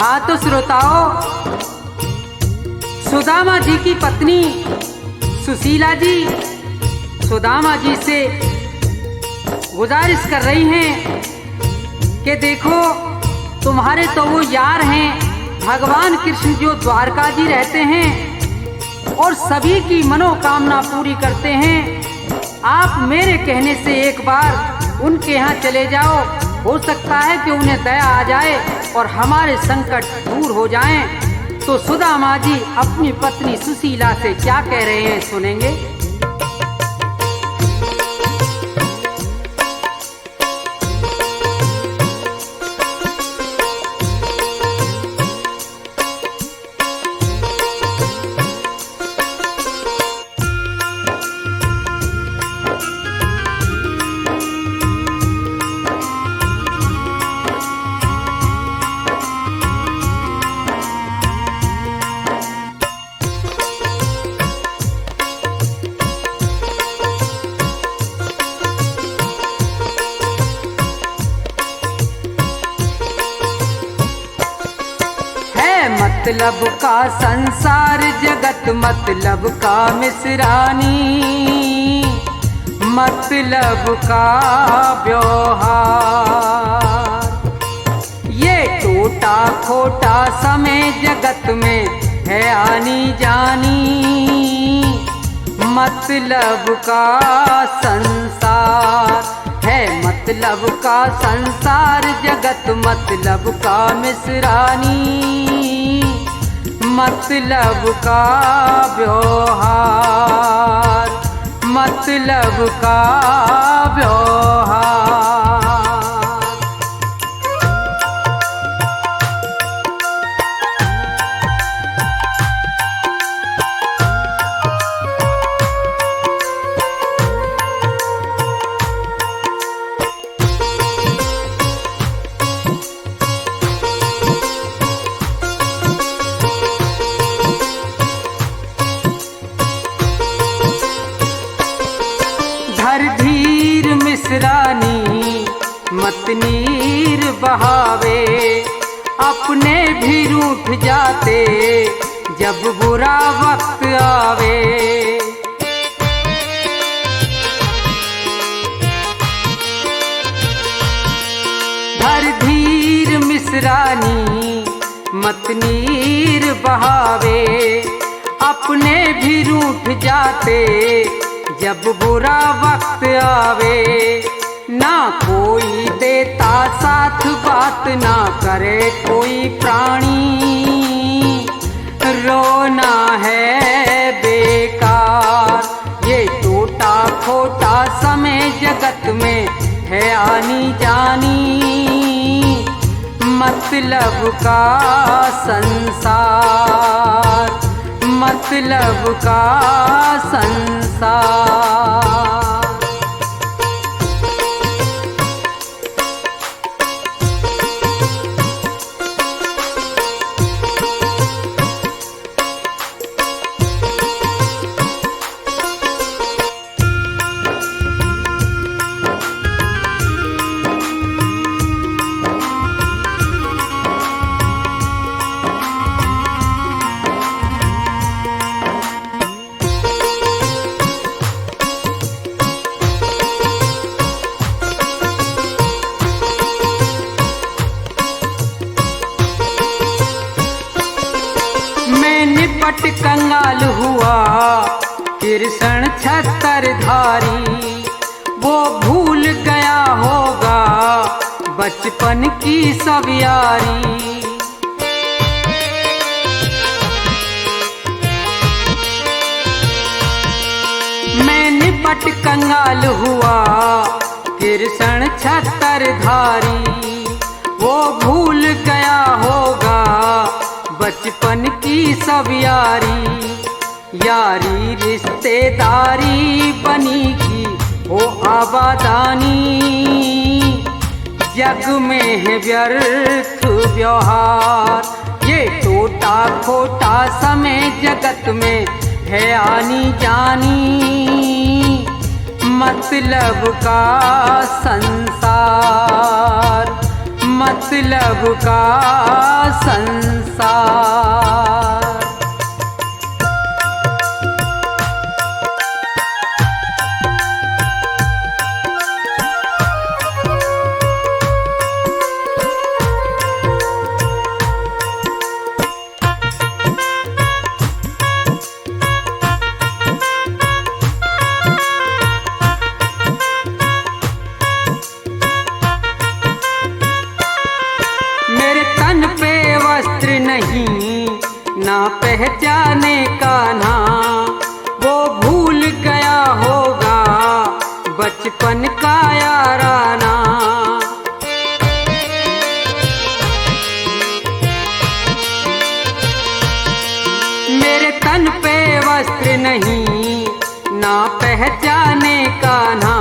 हाँ तो श्रोताओं, सुदामा जी की पत्नी सुशीला जी सुदामा जी से गुजारिश कर रही हैं कि देखो, तुम्हारे तो वो यार हैं भगवान कृष्ण जो द्वारका जी रहते हैं और सभी की मनोकामना पूरी करते हैं। आप मेरे कहने से एक बार उनके यहाँ चले जाओ, हो सकता है कि उन्हें दया आ जाए और हमारे संकट दूर हो जाएं। तो सुदामा जी अपनी पत्नी सुशीला से क्या कह रहे हैं, सुनेंगे। मतलब का संसार जगत मतलब का मिसरानी, मतलब का व्यवहार, ये टूटा खोटा समय जगत में है आनी जानी, मतलब का संसार है, मतलब का संसार जगत मतलब का मिसरानी, मतलब का व्यवहार, मतलब का व्यवहार। धीर मिसरानी मत नीर बहावे, अपने भी रूठ जाते जब बुरा वक्त आवे। धर धीर मिसरानी मत नीर बहावे, अपने भी रूठ जाते जब बुरा वक्त आवे। ना कोई देता साथ बात ना करे कोई प्राणी, रोना है बेकार ये टूटा खोटा समय जगत में है आनी जानी, मतलब का संसार, मतलब का संसार। निपट कंगाल हुआ कृष्ण छत्रधारी, वो भूल गया होगा बचपन की सब यारी। मैं निपट कंगाल हुआ कृष्ण छत्रधारी, वो भूल गया होगा बचपन की सब यारी। यारी रिश्तेदारी बनी की हो आबादानी, जग में है व्यर्थ व्यवहार ये टूटा खोटा समय जगत में है आनी जानी, मतलब का संसार, मतलब का संसार। नहीं ना पहचाने का ना, वो भूल गया होगा बचपन का याराना। मेरे तन पे वस्त्र नहीं ना पहचाने का ना,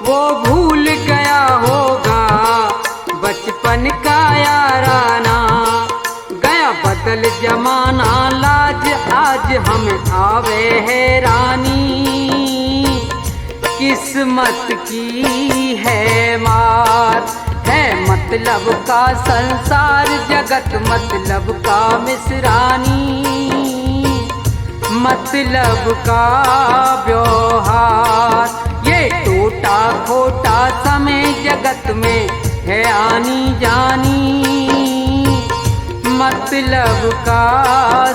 वो भूल गया होगा बचपन का याराना। बदल जमाना लाज आज हमें आवे हैरानी, किस्मत की है मार है मतलब का संसार। जगत मतलब का मिसरानी, मतलब का व्यवहार। ये टूटा खोटा समय जगत में है आनी जानी, मतलब का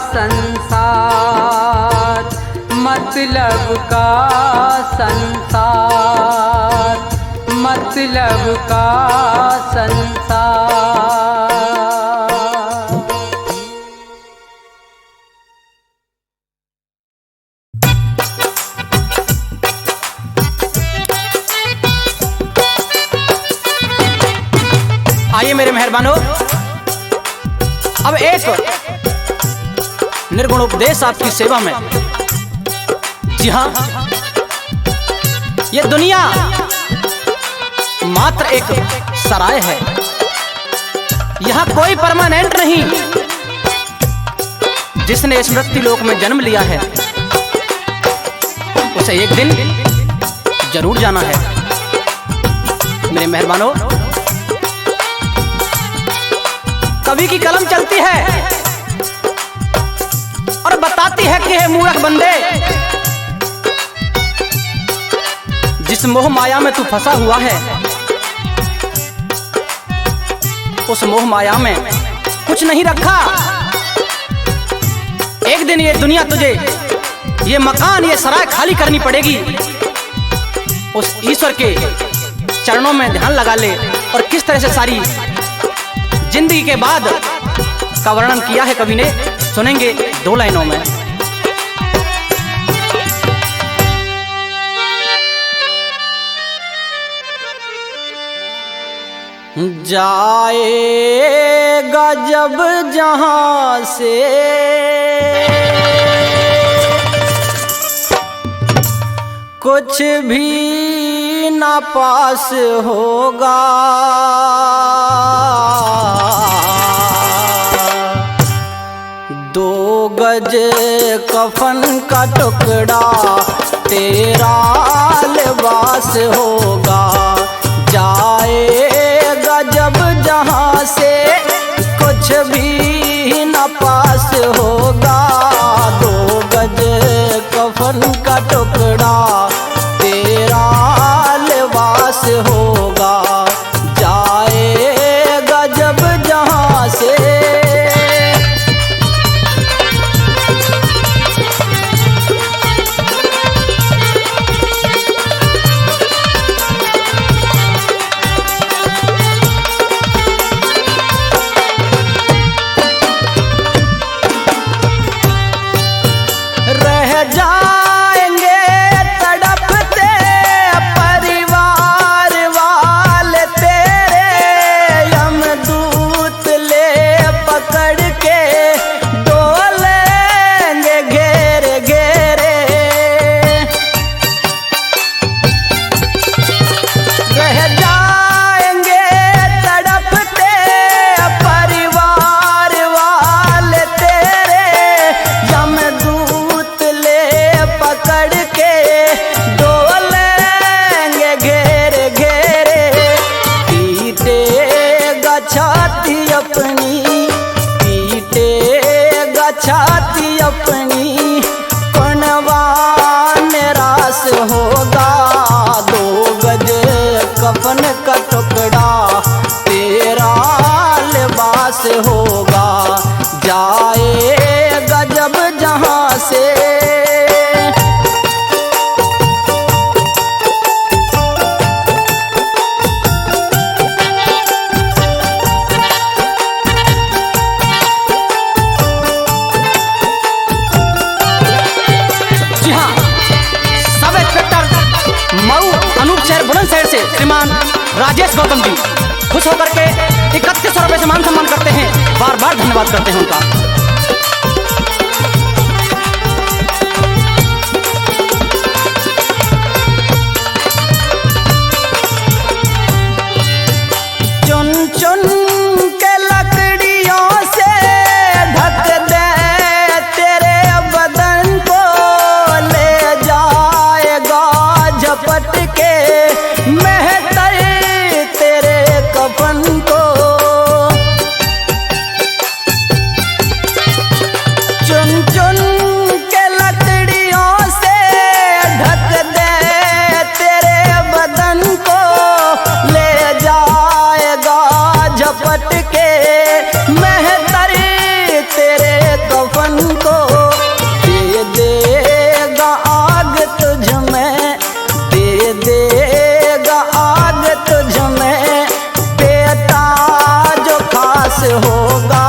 संसार। मतलब का संसार, मतलब का संसार। आइए मेरे मेहरबानों, अब एक निर्गुण उपदेश आपकी सेवा में। जी हाँ, ये दुनिया मात्र एक सराय है, यहाँ कोई परमानेंट नहीं। जिसने इस मृत्यु लोक में जन्म लिया है उसे एक दिन जरूर जाना है। मेरे मेहरबानों, कवि की कलम चलती है और बताती है कि हे मूर्ख बंदे, जिस मोह माया में तू फंसा हुआ है, उस मोह माया में कुछ नहीं रखा। एक दिन ये दुनिया तुझे, ये मकान, ये सराय खाली करनी पड़ेगी। उस ईश्वर के चरणों में ध्यान लगा ले और किस तरह से सारी जिंदगी के बाद का वर्णन किया है कवि ने, सुनेंगे 2 लाइनों में। जाएगा जब जहां से कुछ भी ना पास होगा, दो गज कफन का टुकड़ा तेरा लिबास होगा। जाएगा जब जहां से कुछ भी न पास होगा, दो गज कफन का टुकड़ा तेरा लिबास होगा। जाएगा जब जहां से। जाएंगे तड़पते परिवार वाले, राजेश गौतम जी खुश होकर के 3100 रुपए से मान सम्मान करते हैं। बार बार धन्यवाद करते हैं उनका। चुन चुन के लकड़ियों से ढक दे तेरे बदन को, ले जाएगा झपट के मेहतर तेरे कफन को। चुन चुन के लकड़ियों से ढक दे तेरे बदन को, ले जाएगा झपट के मेहतर तेरे कफन को। दे देगा आग तुझ में, दे देगा आग तुझ में, बेटा जो खास होगा।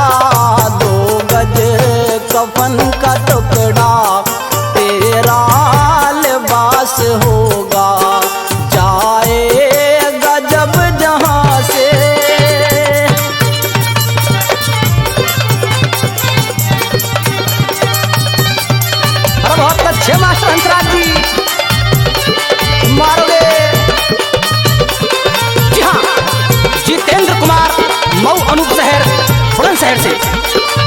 2 गज कफन का टुकड़ा तेरा लिबास होगा, जाएगा जब जहां से। अरे बहुत अच्छे मास्टर हंसराज जी, मारोगे। जी हाँ, जितेंद्र कुमार मऊ अनूप शहर बुलंदशहर से,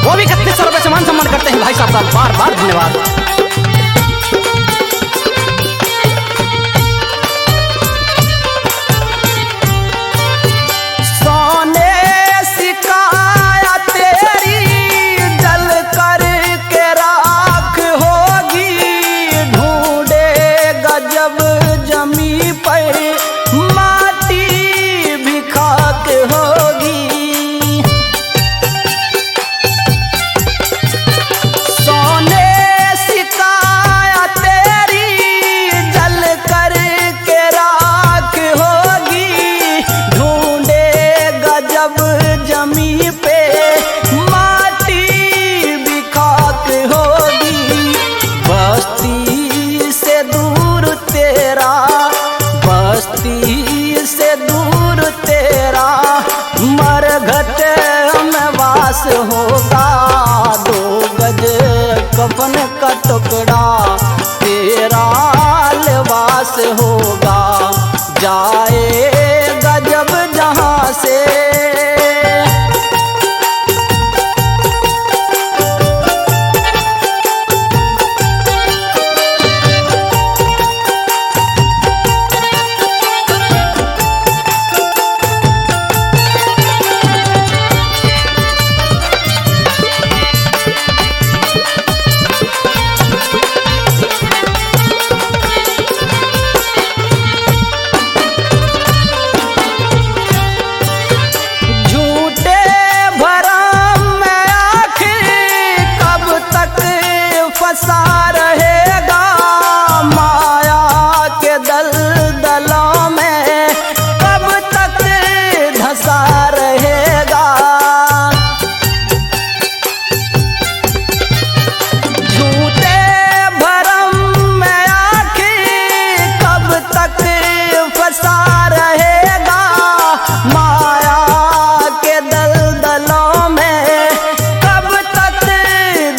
वो भी 3100 रुपए से मान सम्मान करते हैं भाई साहब का। बार बार धन्यवाद। सोने सिकाया तेरी जल कर के राख होगी, ढूंढेगा जब जमी पर माटी भी खाक होगी। सोने सिकाया तेरी जल कर के राख होगी, ढूंढेगा जब जमी पे माटी भी खाक होगी। बस्ती से दूर तेरा, बस्ती से दूर तेरा मरघट में वास होगा। 2 गज कफन का टुकड़ा तेरा लिबास होगा, जाएगा जब जहां से। झूठे भरम में आखिर कब तक फंसा रहेगा, माया के दलदलों में कब तक धंसा रहेगा। झूठे भरम में आखिर कब तक फंसा रहेगा, माया के दलदलों में कब तक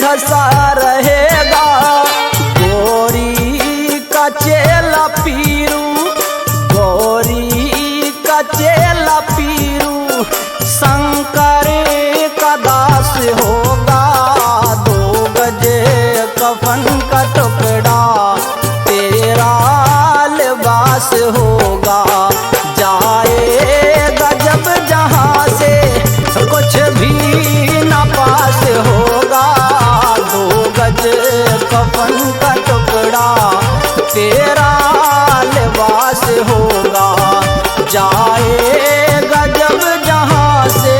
धंसा रहेगा। गोरी का चेला पीरू, गोरी का चेला पीरू शंकर का दास होगा। 2 गज कफन का टुकड़ा तेरा लिबास होगा, जाएगा जब जहां से कुछ भी ना पास होगा। 2 गज कफन का टुकड़ा तेरा लिबास होगा, जाएगा जब जहां से।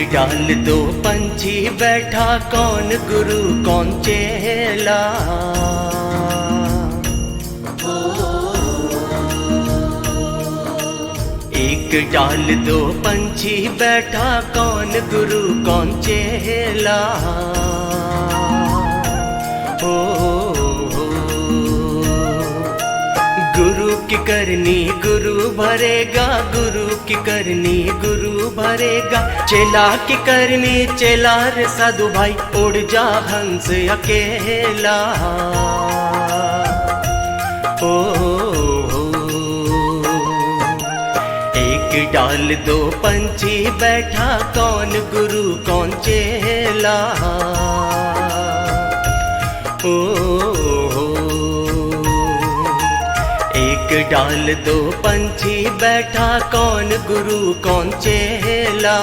डाल दो पंछी बैठा कौन गुरु कौन चेला। एक डाल दो पंछी बैठा कौन गुरु कौन चेला। गुरु की करनी गुरु भरेगा, गुरु की करनी गुरु भरेगा। चेला की करनी चेला रे साधु भाई, उड़ जा हंस अकेला। एक डाल दो पंछी बैठा कौन गुरु कौन चेला। एक डाल दो पंछी बैठा कौन गुरु कौन चेला।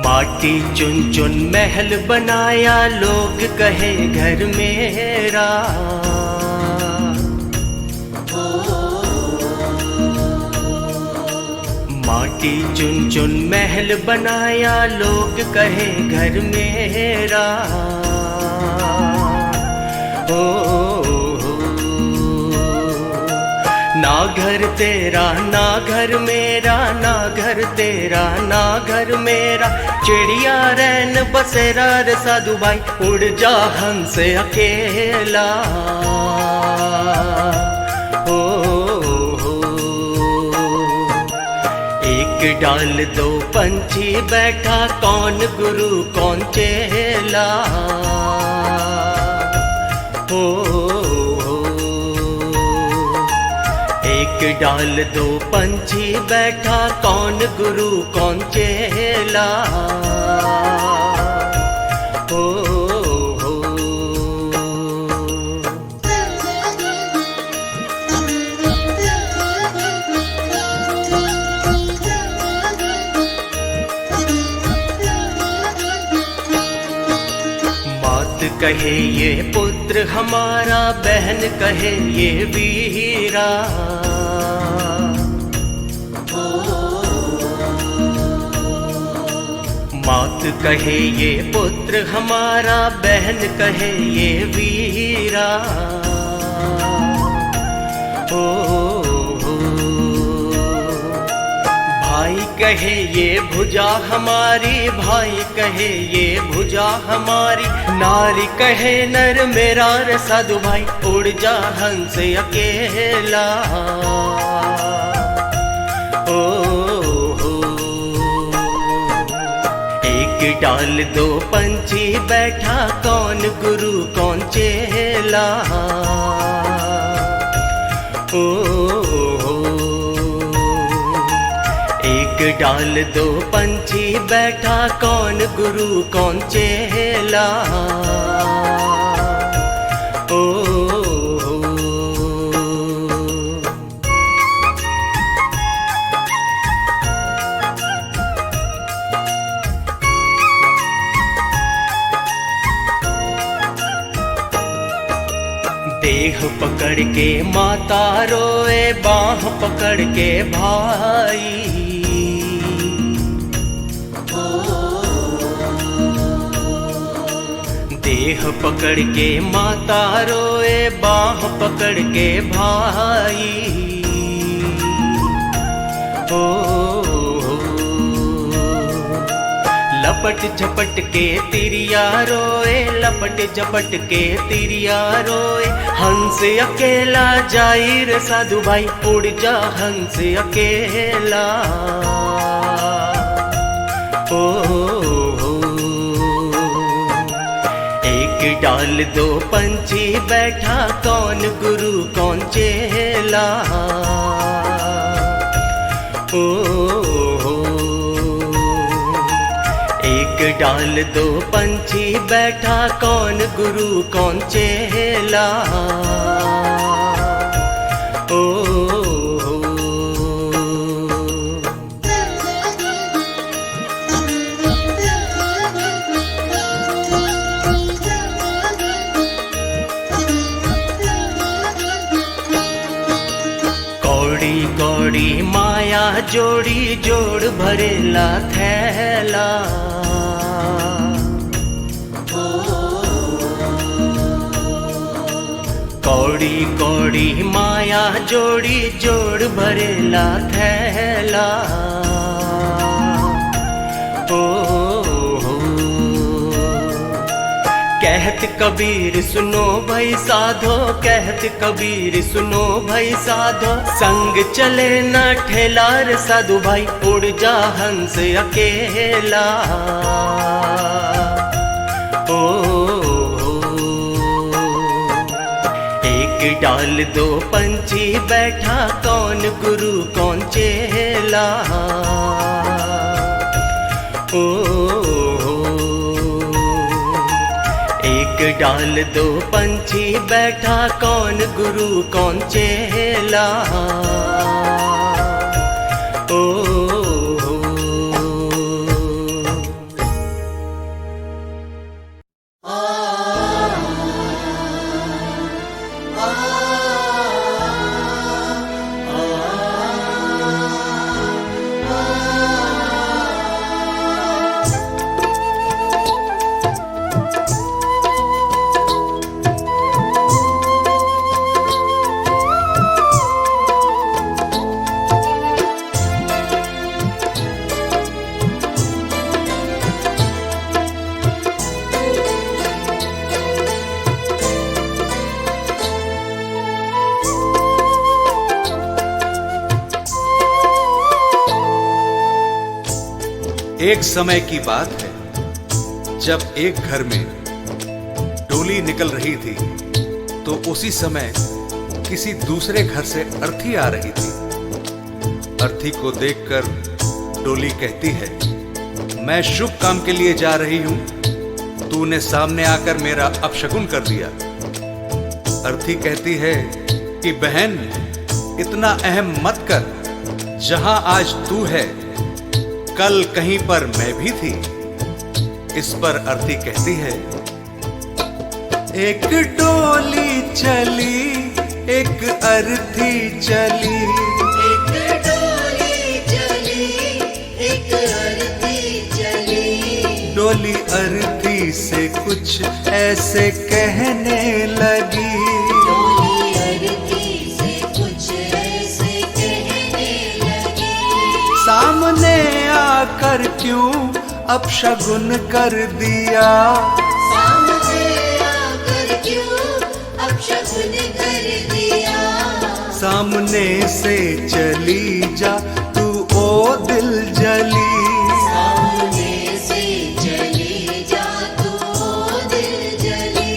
माटी चुन चुन महल बनाया, लोग कहे घर मेरा। माटी चुन चुन महल बनाया, लोग कहे घर मेरा। ना घर तेरा ना घर मेरा, ना घर तेरा ना घर मेरा। चिड़िया रैन बसेरा रे साधु भाई, उड़ जा हंस अकेला। एक डाल दो पंछी बैठा कौन गुरु कौन चेला। एक डाल दो पंछी बैठा कौन गुरु कौन चेला। मात कहे ये पुत्र हमारा, बहन कहे ये वीरा। मात कहे ये पुत्र हमारा, बहन कहे ये वीरा। भाई कहे ये भुजा हमारी, भाई कहे ये भुजा हमारी। नारी कहे नर मेरा रे साधु भाई, उड़ जा हंस अकेला। एक डाल दो पंछी बैठा कौन गुरु कौन चेला। एक डाल दो पंछी बैठा कौन गुरु कौन चेला। देह पकड़ के माता रोए, बाह पकड़ के भाई। देह पकड़ के माता रोए, बाह पकड़ के भाई। लपट झपट के तिरिया रोए, लपट झपट के तिरिया रोए। हंस अकेला जाई रे साधु भाई, उड़ जा हंस अकेला। एक डाल दो पंछी बैठा कौन गुरु कौन चेला। एक डाल दो पंछी बैठा कौन गुरु कौन चेला। कौड़ी कौड़ी माया जोड़ी जोड़ भरेला थैला। कौड़ी कौड़ी माया जोड़ी जोड़ भरेला थैला। कहत कबीर सुनो भाई साधो, कहत कबीर सुनो भाई साधो, संग चले ना ठेला रे साधु भाई, उड़ जा हंस अकेला। एक डाल दो पंछी बैठा, कौन गुरु कौन चेला। एक डाल दो पंछी बैठा, कौन गुरु कौन चेला। एक समय की बात है, जब एक घर में डोली निकल रही थी, तो उसी समय किसी दूसरे घर से अर्थी आ रही थी। अर्थी को देखकर डोली कहती है, मैं शुभ काम के लिए जा रही हूं, तूने सामने आकर मेरा अपशकुन कर दिया। अर्थी कहती है कि बहन, इतना अहम मत कर, जहां आज तू है कल कहीं पर मैं भी थी। इस पर अर्थी कहती है, एक डोली चली एक अर्थी चली, एक डोली चली एक अर्थी चली। डोली अर्थी से कुछ ऐसे कहने लगी, डोली अर्थी से कुछ ऐसे कहने लगी। सामने आकर क्यों अपशगुन कर दिया, सामने आकर क्यों अपशगुन कर दिया। सामने से चली जा तू ओ दिल जली, सामने से चली जा तू ओ दिल जली।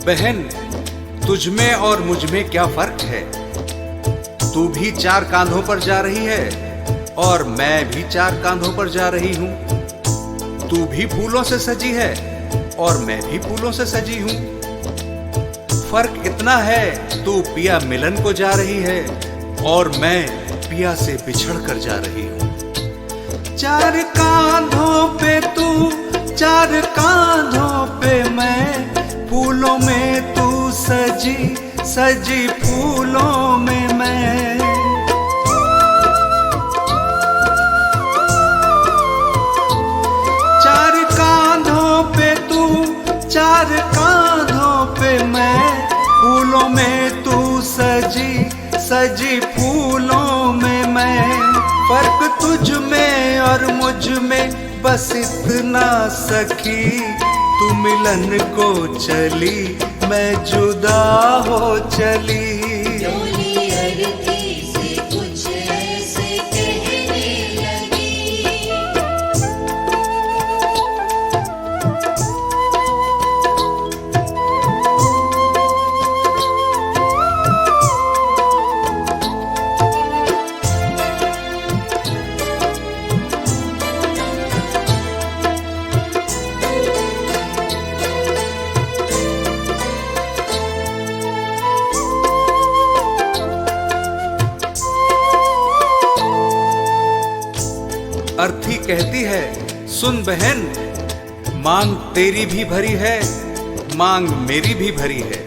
बहन, तुझ में और मुझ में क्या फर्क है? तू भी चार कांधों पर जा रही है और मैं भी चार कांधों पर जा रही हूं। तू भी फूलों से सजी है और मैं भी फूलों से सजी हूं। फर्क इतना है, तू पिया मिलन को जा रही है और मैं पिया से बिछड़ कर जा रही हूं। चार कांधों पे तू, चार कांधों पे मैं, फूलों में तू सजी सजी फूलों में मैं। चार कांधों पे तू, चार कांधों पे मैं, फूलों में तू सजी सजी फूलों में मैं। फर्क तुझ में और मुझ में बस इतना सखी, तू मिलन को चली मैं जुदा हो चली। डोली अर्थी से कुछ ऐसे कहने लगी। अर्थी कहती है, सुन बहन, मांग तेरी भी भरी है, मांग मेरी भी भरी है।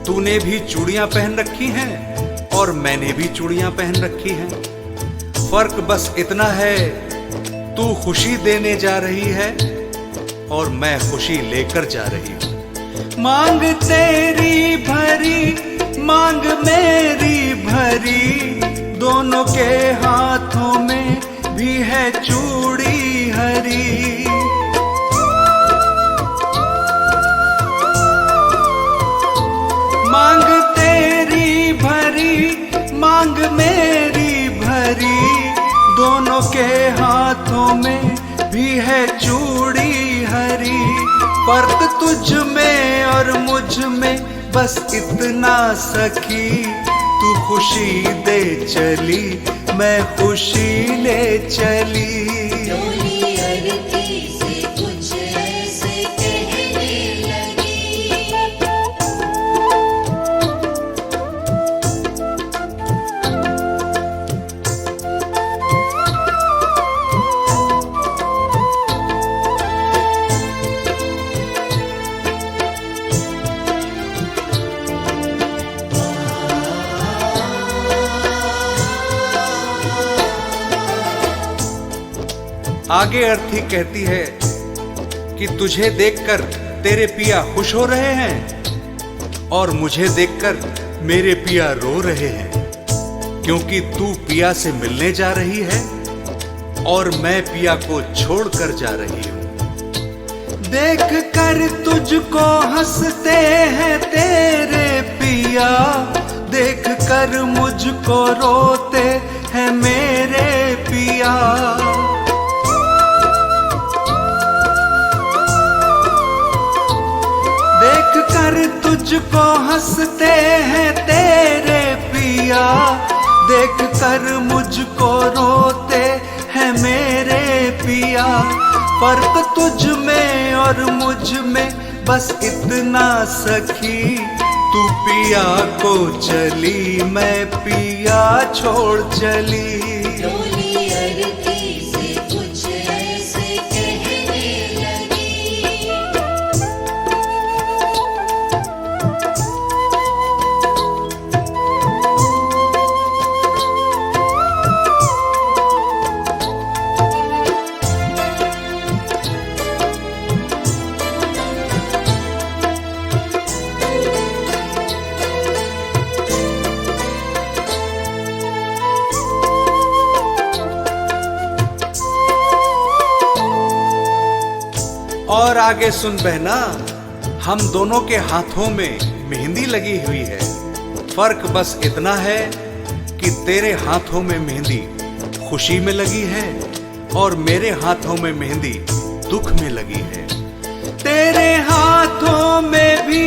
तूने भी चूड़ियां पहन रखी हैं और मैंने भी चूड़ियां पहन रखी हैं। फर्क बस इतना है, तू खुशी देने जा रही है और मैं खुशी लेकर जा रही हूं। मांग तेरी भरी, मांग मेरी भरी, दोनों के हाथों में भी है चूड़ी हरी। मांग तेरी भरी, मांग मेरी भरी, दोनों के हाथों में भी है चूड़ी हरी। फर्क तुझ में और मुझ में बस इतना सखी, तू खुशी दे चली, मैं खुशी ले चली। डोली अर्थी से कुछ ऐसे कहने लगी। आगे अर्थी कहती है कि तुझे देखकर तेरे पिया खुश हो रहे हैं और मुझे देखकर मेरे पिया रो रहे हैं, क्योंकि तू पिया से मिलने जा रही है और मैं पिया को छोड़कर जा रही हूं। देख कर तुझको हंसते हैं तेरे पिया, देख कर मुझको रोते हैं मेरे पिया। देख कर तुझको हंसते हैं तेरे पिया, देख कर मुझको रोते हैं मेरे पिया। फर्क तुझ में और मुझ में बस इतना सखी, तू पिया को चली, मैं पिया छोड़ चली। डोली अर्थी से कुछ ऐसे कहने लगी। और आगे सुन बहना, हम दोनों के हाथों में मेहंदी लगी हुई है। फर्क बस इतना है कि तेरे हाथों में मेहंदी खुशी में लगी है और मेरे हाथों में मेहंदी दुख में लगी है। तेरे हाथों में भी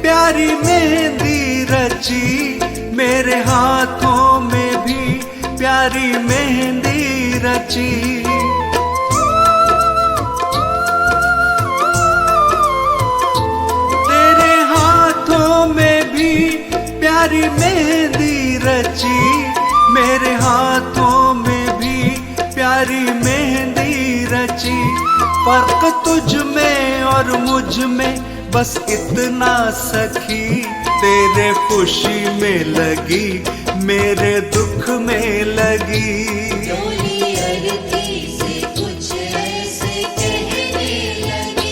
प्यारी मेहंदी रची, मेरे हाथों में भी प्यारी मेहंदी रची। तेरे हाथों में भी प्यारी मेहंदी रची, मेरे हाथों में भी प्यारी मेहंदी रची। फर्क तुझ में और मुझ में बस इतना सखी, तेरे खुशी में लगी, मेरे दुख में लगी। डोली अर्थी से कुछ ऐसे कहने लगी।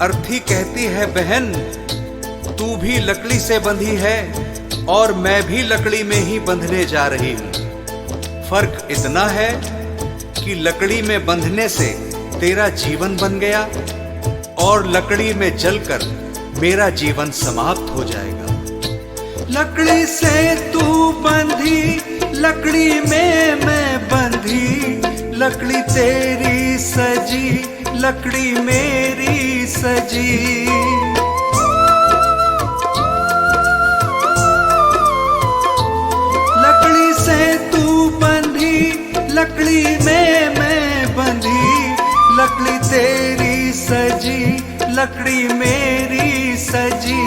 अर्थी कहती है, बहन तू भी लकड़ी से बंधी है और मैं भी लकड़ी में ही बंधने जा रही हूं। फर्क इतना है कि लकड़ी में बंधने से तेरा जीवन बन गया और लकड़ी में जलकर मेरा जीवन समाप्त हो जाएगा। लकड़ी से तू बंधी, लकड़ी में मैं बंधी, लकड़ी तेरी सजी, लकड़ी मेरी सजी। लकड़ी से तू बंधी, लकड़ी में मैं बंधी, लकड़ी तेरी सजी, लकड़ी मेरी सजी।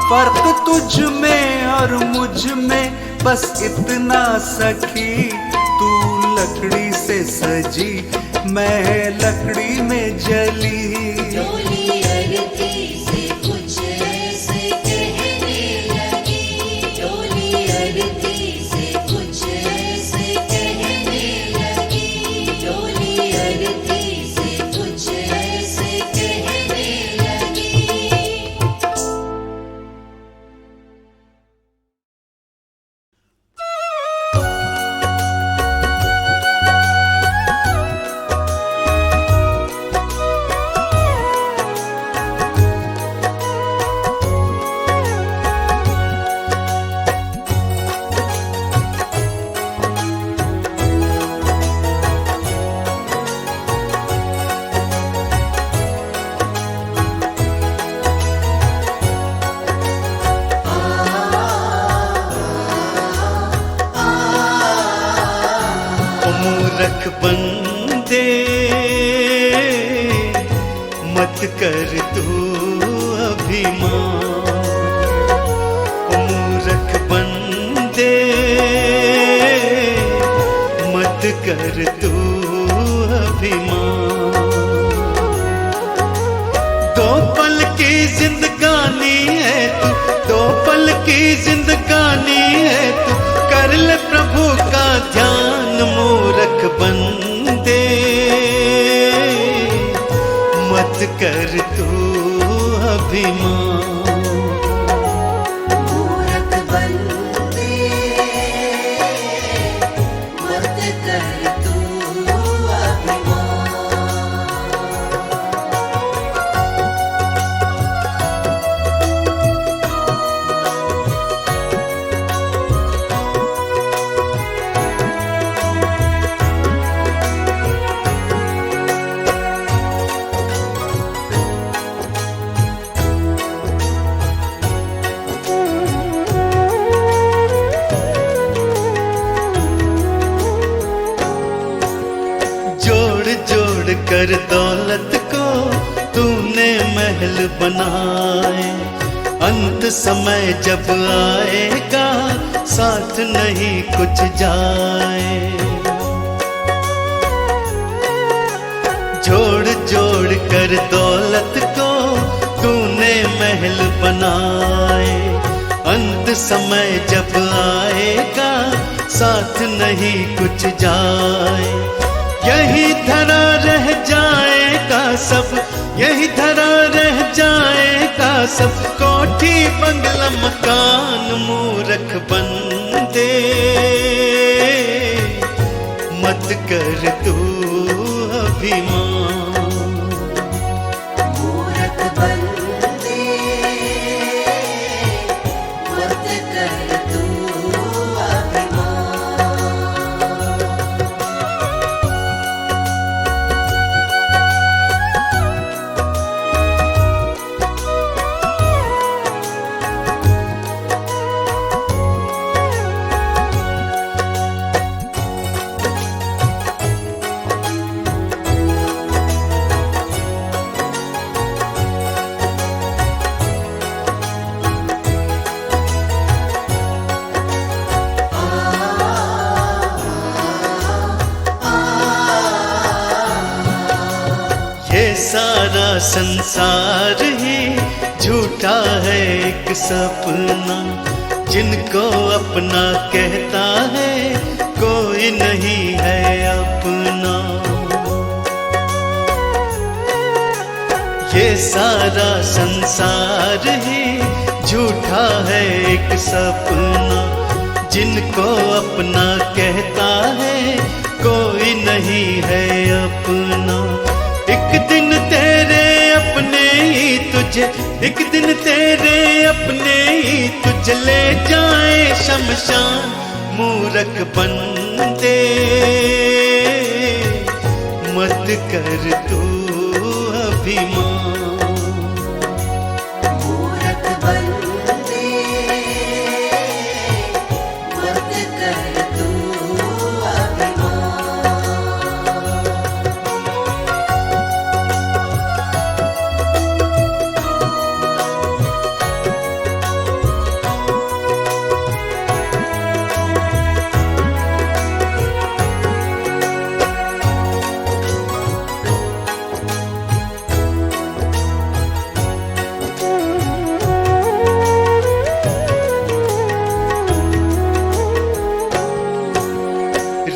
फर्क तुझ में और मुझ में बस इतना सखी, तू लकड़ी से सजी, मैं लकड़ी में जली। डोली अरती से कुछ ऐसे कहने लगी, डोली अरती से कुछ ऐसे कहने लगी, डोली अरती से कुछ ऐसे कहने लगी। मूरख बंदे मत कर तू अभिमान, मूरख बंदे मत कर तू अभिमान। दो पल की जिंदगानी है तू, दो पल की जिंदगानी है तू, कर ले प्रभु का ध्यान। मूरख बंदे मत कर तू अभिमान। मूरख बंदे मत कर तू अभिमान। कर दौलत को तूने महल बनाए, अंत समय जब आएगा साथ नहीं कुछ जाए। जोड़ जोड़ कर दौलत को तूने महल बनाए, अंत समय जब आएगा साथ नहीं कुछ जाए। यही धरा रह जाएगा सब, यही धरा रह जाएगा सब, कोठी बंगला मकान। मूरख बंदे मत कर तू अभिमान। मूरख बंदे मत कर तू अभिमान। सारा संसार ही झूठा है एक सपना, जिनको अपना कहता है कोई नहीं है अपना। ये सारा संसार ही झूठा है एक सपना, जिनको अपना कहता है कोई नहीं है अपना। एक दिन तेरे अपने ही तुझे, एक दिन तेरे अपने ही तुझे ले जाए शमशान। मूरख बंदे मत कर तू अभिमान। मूरत बंदी मत कर तू अभिमान।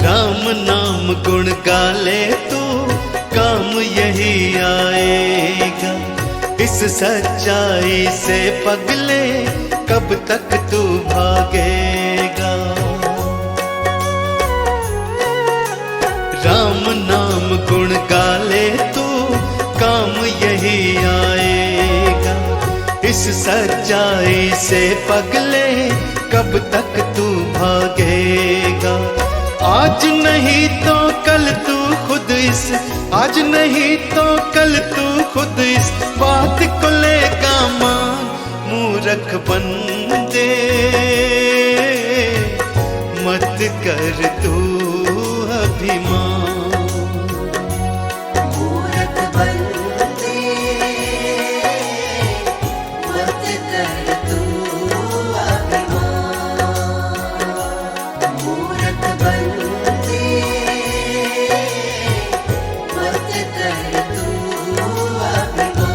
राम नाम गुण गाले तू काम यही आएगा। इस सच्चाई से पगले कब तक तू भागेगा। राम नाम गुण गाले तू काम यही आएगा। इस सच्चाई से पगले कब तक तू भागेगा। आज नहीं तो कल तू खुद इस, आज नहीं तो कल तू खुद इस बात को लेगा मान। मूर्ख बंदे मत कर तू अभिमान। मूरत बंदी मत कर तू अभिमान। मूरत बंदी मत कर तू अभिमान।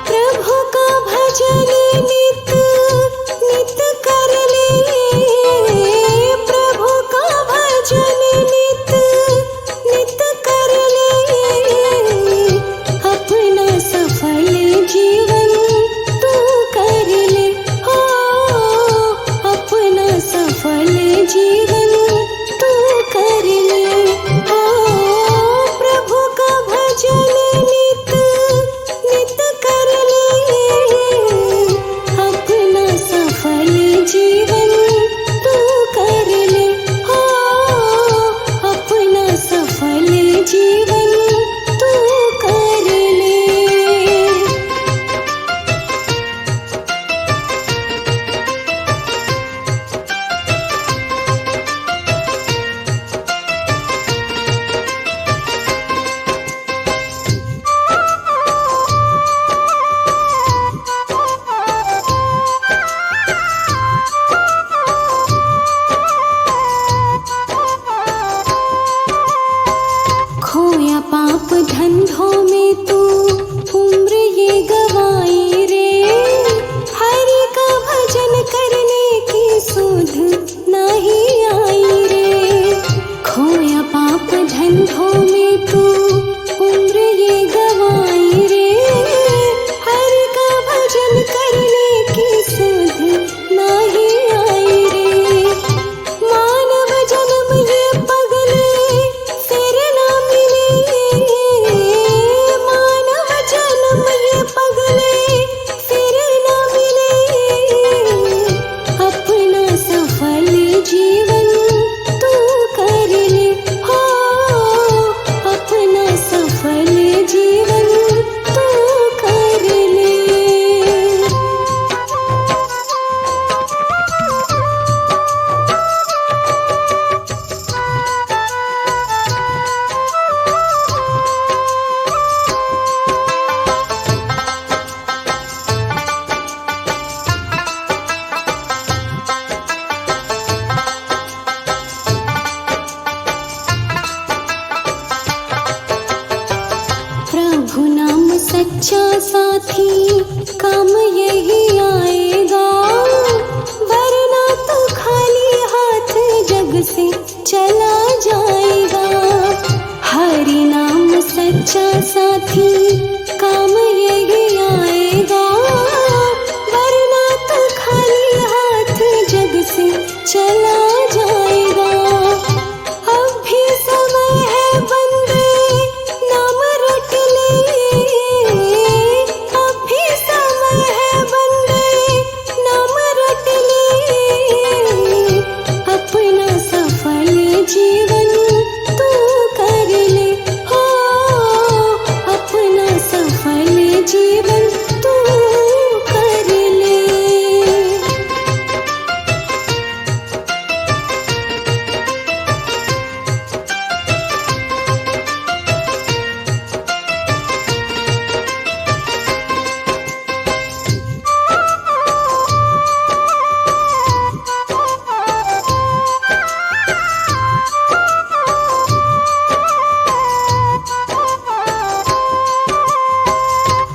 प्रभु का भजन नित नित कर ले। प्रभु का भजन नित नित कर ले। अपना सफल जीवन तू कर ले। हो अपना सफल जीवन तू कर ले। हो प्रभु का भजन नित नित कर ले। अपना सफल जीवन तू कर ले। हो अपना सफल जीवन तू कर ले। खोया पाप धंधों में तू उम्र ये गवाई रे। हरि का भजन करने की सुध नहीं आई रे। खोया पाप धंधों में तू उम्र ये गवाई रे। हरि का भजन करने की सुध नहीं आई रे। मानव जन्म ये पगले फिर ना मिले। मानव जन्म ये पगले फिर ना मिले। अपना सफल जीवन तू कर ले। हो अपना सफल जीवन तू कर ले। प्रभु नाम सच्चा साथी काम यही आएगा। वरना तो खाली हाथ जग से चला जाएगा। सच्चा साथी काम यही आएगा, वरना तो खाली हाथ जग से चला जाएगा। अब भी समय है बंदे नाम रट ले, अब भी समय है बंदे नाम रट ले, अपना सफल जीवन तू कर ले, हो अपना सफल जीवन तू कर ले।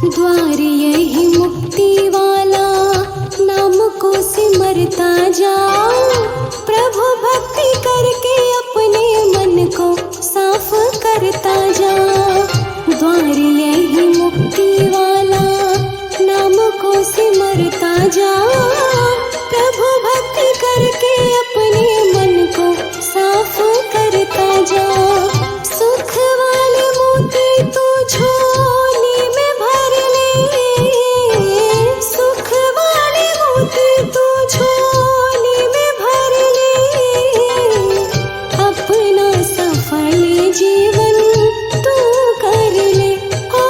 द्वार यही मुक्ति वाला, नाम को सिमरता जाओ, प्रभु भक्ति करके अपने मन को साफ करता जाओ। द्वार यही मुक्ति वाला, नाम को सिमरता जाओ, प्रभु भक्ति करके अपने मन को साफ करता जाओ। सुख वाले मोती तो झोली में भर ले, सुख वाले मोती तो झोली में भर ले, अपना सफल जीवन तू कर ले, हो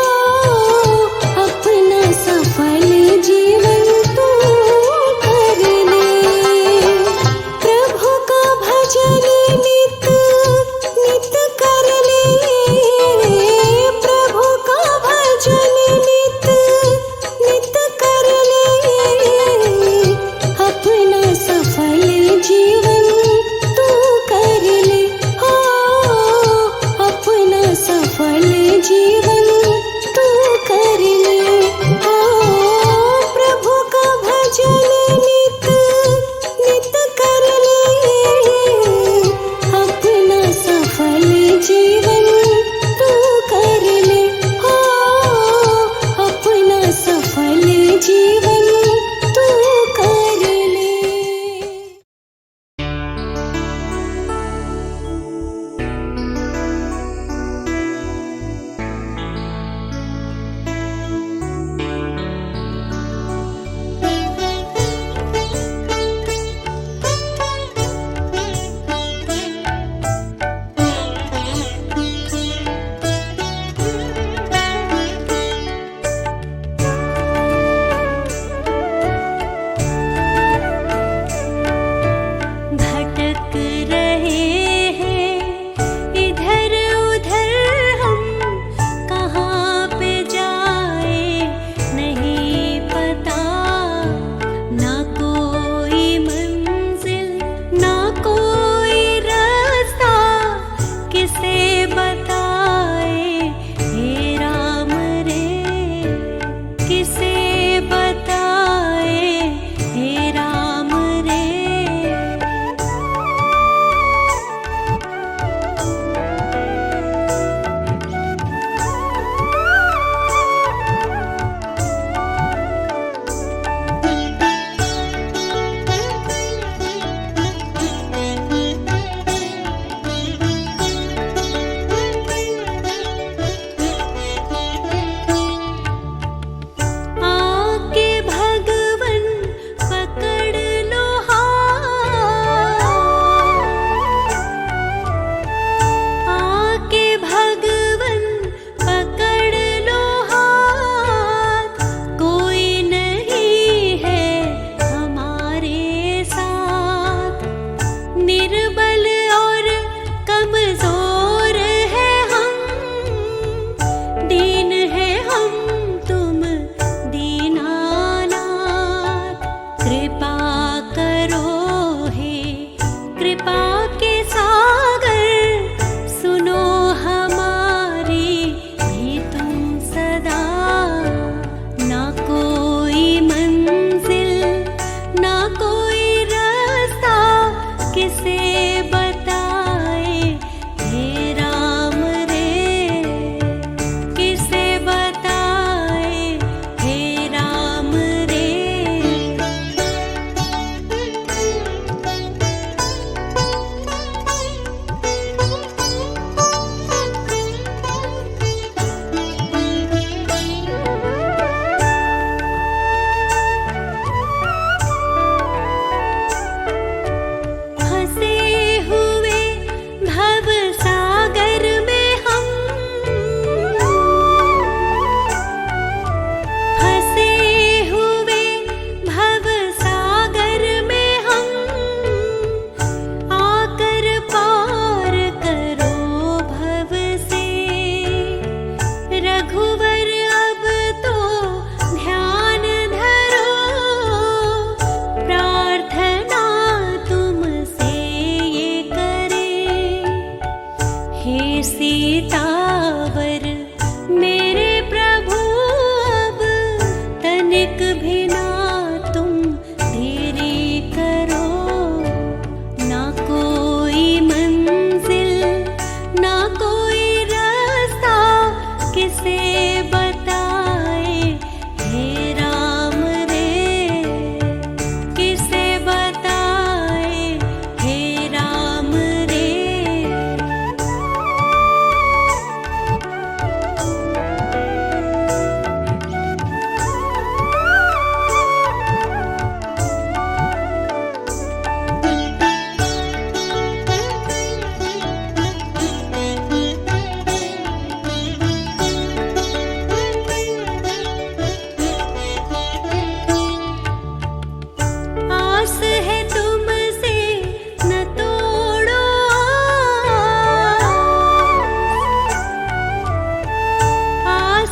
अपना सफल जीवन तू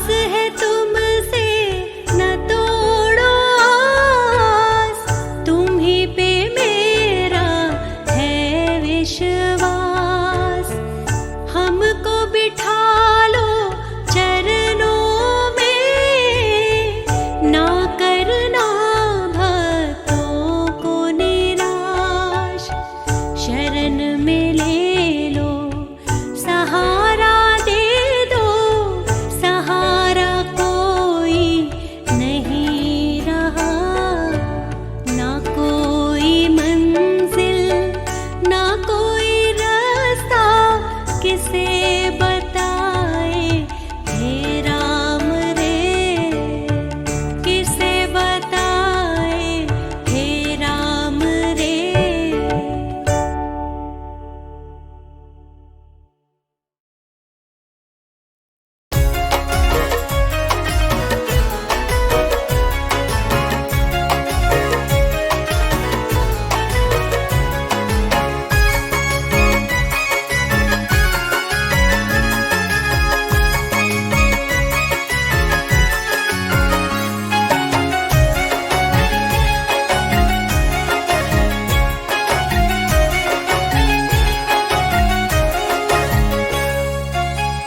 आस है तुमसे न तोड़ो आस, तुम्हीं पे मेरा है विश्वास। हमको बिठा लो चरणों में, ना करना भक्तों को निराश। शरण में ले लो सहारा, दे दो सहारा, कोई नहीं रहा। ना कोई मंजिल ना कोई रास्ता, किसे बताए हे राम रे, किसे बताए हे राम रे।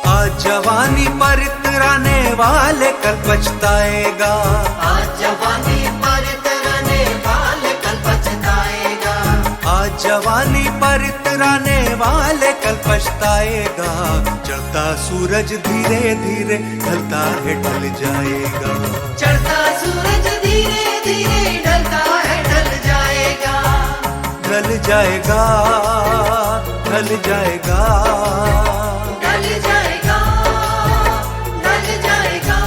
आज जवानी पर इतराने वाले कल पछताएगा। आज जवानी पर इतराने वाले कल पछताएगा। आज जवानी पर इतराने वाले कल पछताएगा। चढ़ता सूरज धीरे धीरे ढलता है ढल जाएगा। चढ़ता सूरज धीरे धीरे ढलता है ढल जाएगा। ढल जाएगा, ढल जाएगा। ढल जाएगा, ढल जाएगा।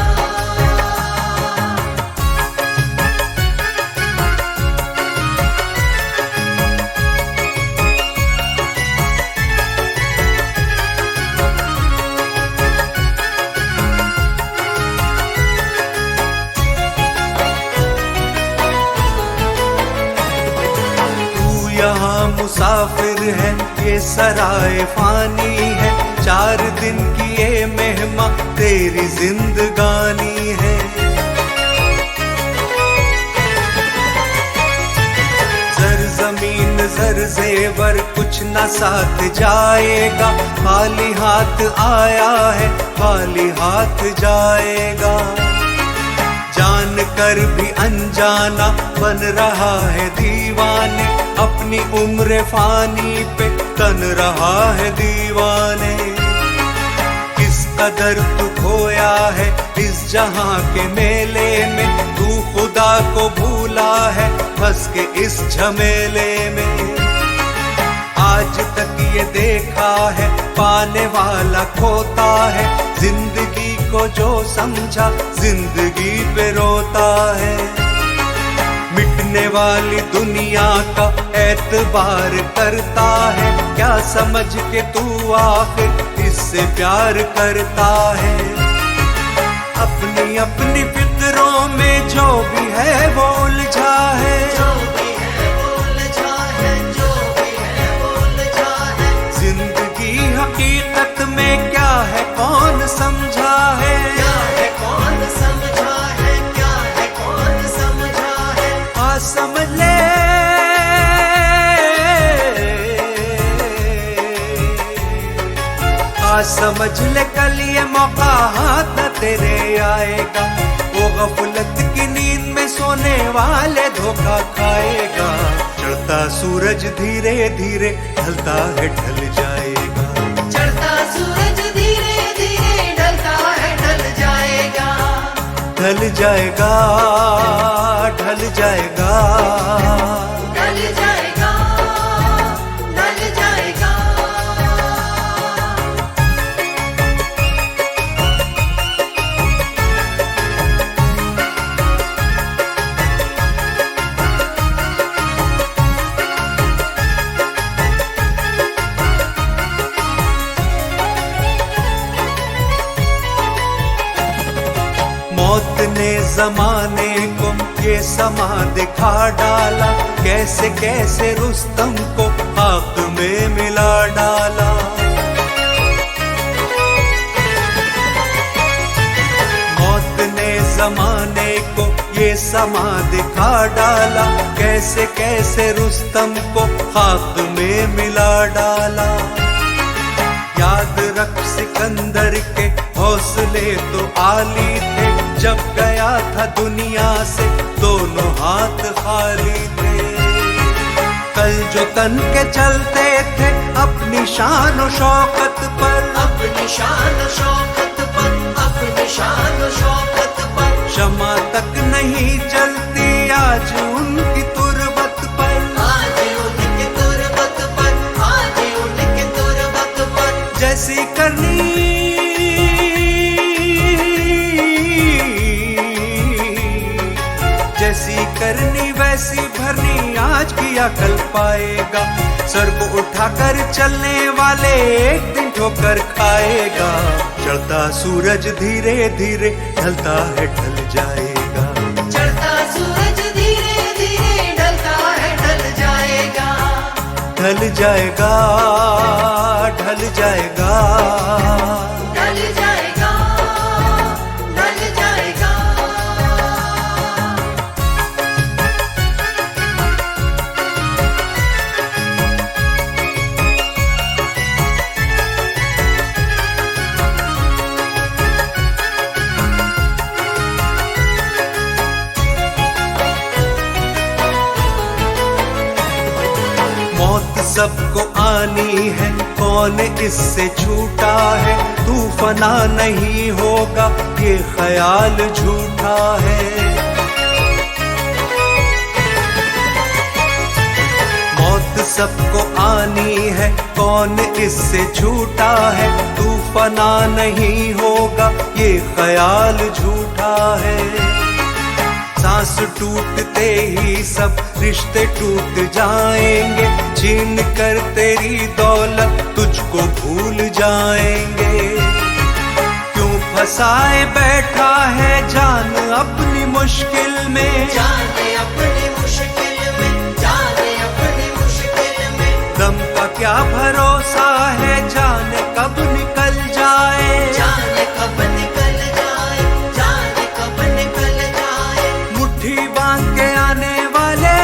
तू यहाँ मुसाफिर है, ये सराय फानी है। 4 दिन की ये मेहमा तेरी जिंदगानी है। जर जमीन जर जेवर कुछ न साथ जाएगा। खाली हाथ आया है खाली हाथ जाएगा। जान कर भी अनजाना बन रहा है दीवाने। अपनी उम्र फानी पे तन रहा है दीवाने। किस कदर तू खोया है इस जहां के मेले में। तू खुदा को भूला है फंस के इस झमेले में। आज तक ये देखा है पाने वाला खोता है। जिंदगी को जो समझा जिंदगी पे रोता है। मिटने वाली दुनिया का एतबार करता है। क्या समझ के तू आखिर इससे प्यार करता है। अपनी अपनी फिक्रों में जो भी है वो उलझा है। जो भी है वो उलझा है, जो भी है वो उलझा है। जिंदगी हकीकत में क्या है कौन समझा है। क्या है कौन समझा है, क्या है कौन समझा है। आ समझ ले आ समझ ले कल ये मौका हाथ न तेरे आएगा। वो गफलत की नींद में सोने वाले धोखा खाएगा। चढ़ता सूरज धीरे धीरे ढलता है ढल जाएगा। चढ़ता सूरज धीरे धीरे ढलता है ढल जाएगा। ढल जाएगा, ढल जाएगा। ढल जाएगा, ढल जाएगा। मौत ने जमाने को ये समा दिखा डाला। कैसे कैसे रुस्तम को आग में मिला डाला। जमाने को ये समा दिखा डाला, कैसे कैसे रुस्तम को खाक में मिला डाला। याद रख सिकंदर के हौसले तो आली थे, जब गया था दुनिया से दोनों हाथ खाली थे। कल जो तन के चलते थे अपनी शान और शौकत पर, अपनी शान शौकत पर, अपनी शान शौकत पर। क्षमा तक नहीं चलती आज उनकी तुरबत पर, आज उनकी तुरबत पर, आज उनकी तुरबत पर। जैसी करनी जैसी करनी वैसी भरनी, आज किया कल पाएगा। सर को उठाकर चलने वाले एक दिन ठोकर खाएगा। चढ़ता सूरज धीरे धीरे ढलता है ढल जाएगा। चढ़ता सूरज धीरे धीरे ढलता है ढल जाएगा। ढल जाएगा, ढल जाएगा, ढल जाएगा, ढल जाएगा। मौत सबको आनी है, कौन इससे छूटा है। तू फना नहीं होगा ये ख्याल झूठा है। मौत सबको आनी है, कौन इससे छूटा है। तू फना नहीं होगा ये ख्याल झूठा है। सांस टूटते ही सब रिश्ते टूट जाएंगे, छीन कर तेरी दौलत तुझको भूल जाएंगे। क्यों फंसाए बैठा है जान अपनी मुश्किल में, जाने अपनी मुश्किल में, जाने अपनी मुश्किल में। दम का क्या भरोसा है जाने कब निकल जाए। जाने कब निकल जाए, जाने कब निकल जाए। मुट्ठी बांध के आने वाले,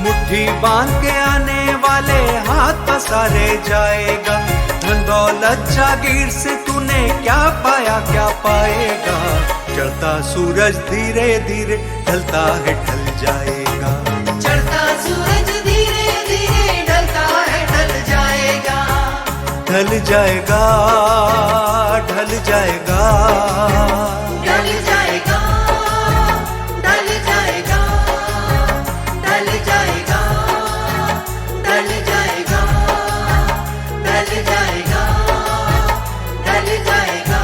मुट्ठी बांध के आने वाले हाथ पसारे जाएगा। धन दौलत जागीर से तूने क्या पाया क्या पाएगा। चढ़ता सूरज धीरे धीरे ढलता है ढल जाएगा। चढ़ता सूरज धीरे धीरे ढलता है ढल जाएगा। ढल जाएगा, ढल जाएगा, ढल जाएगा, ढल जाएगा, ढल जाएगा, ढल जाएगा, ढल जाएगा, ढल जाएगा।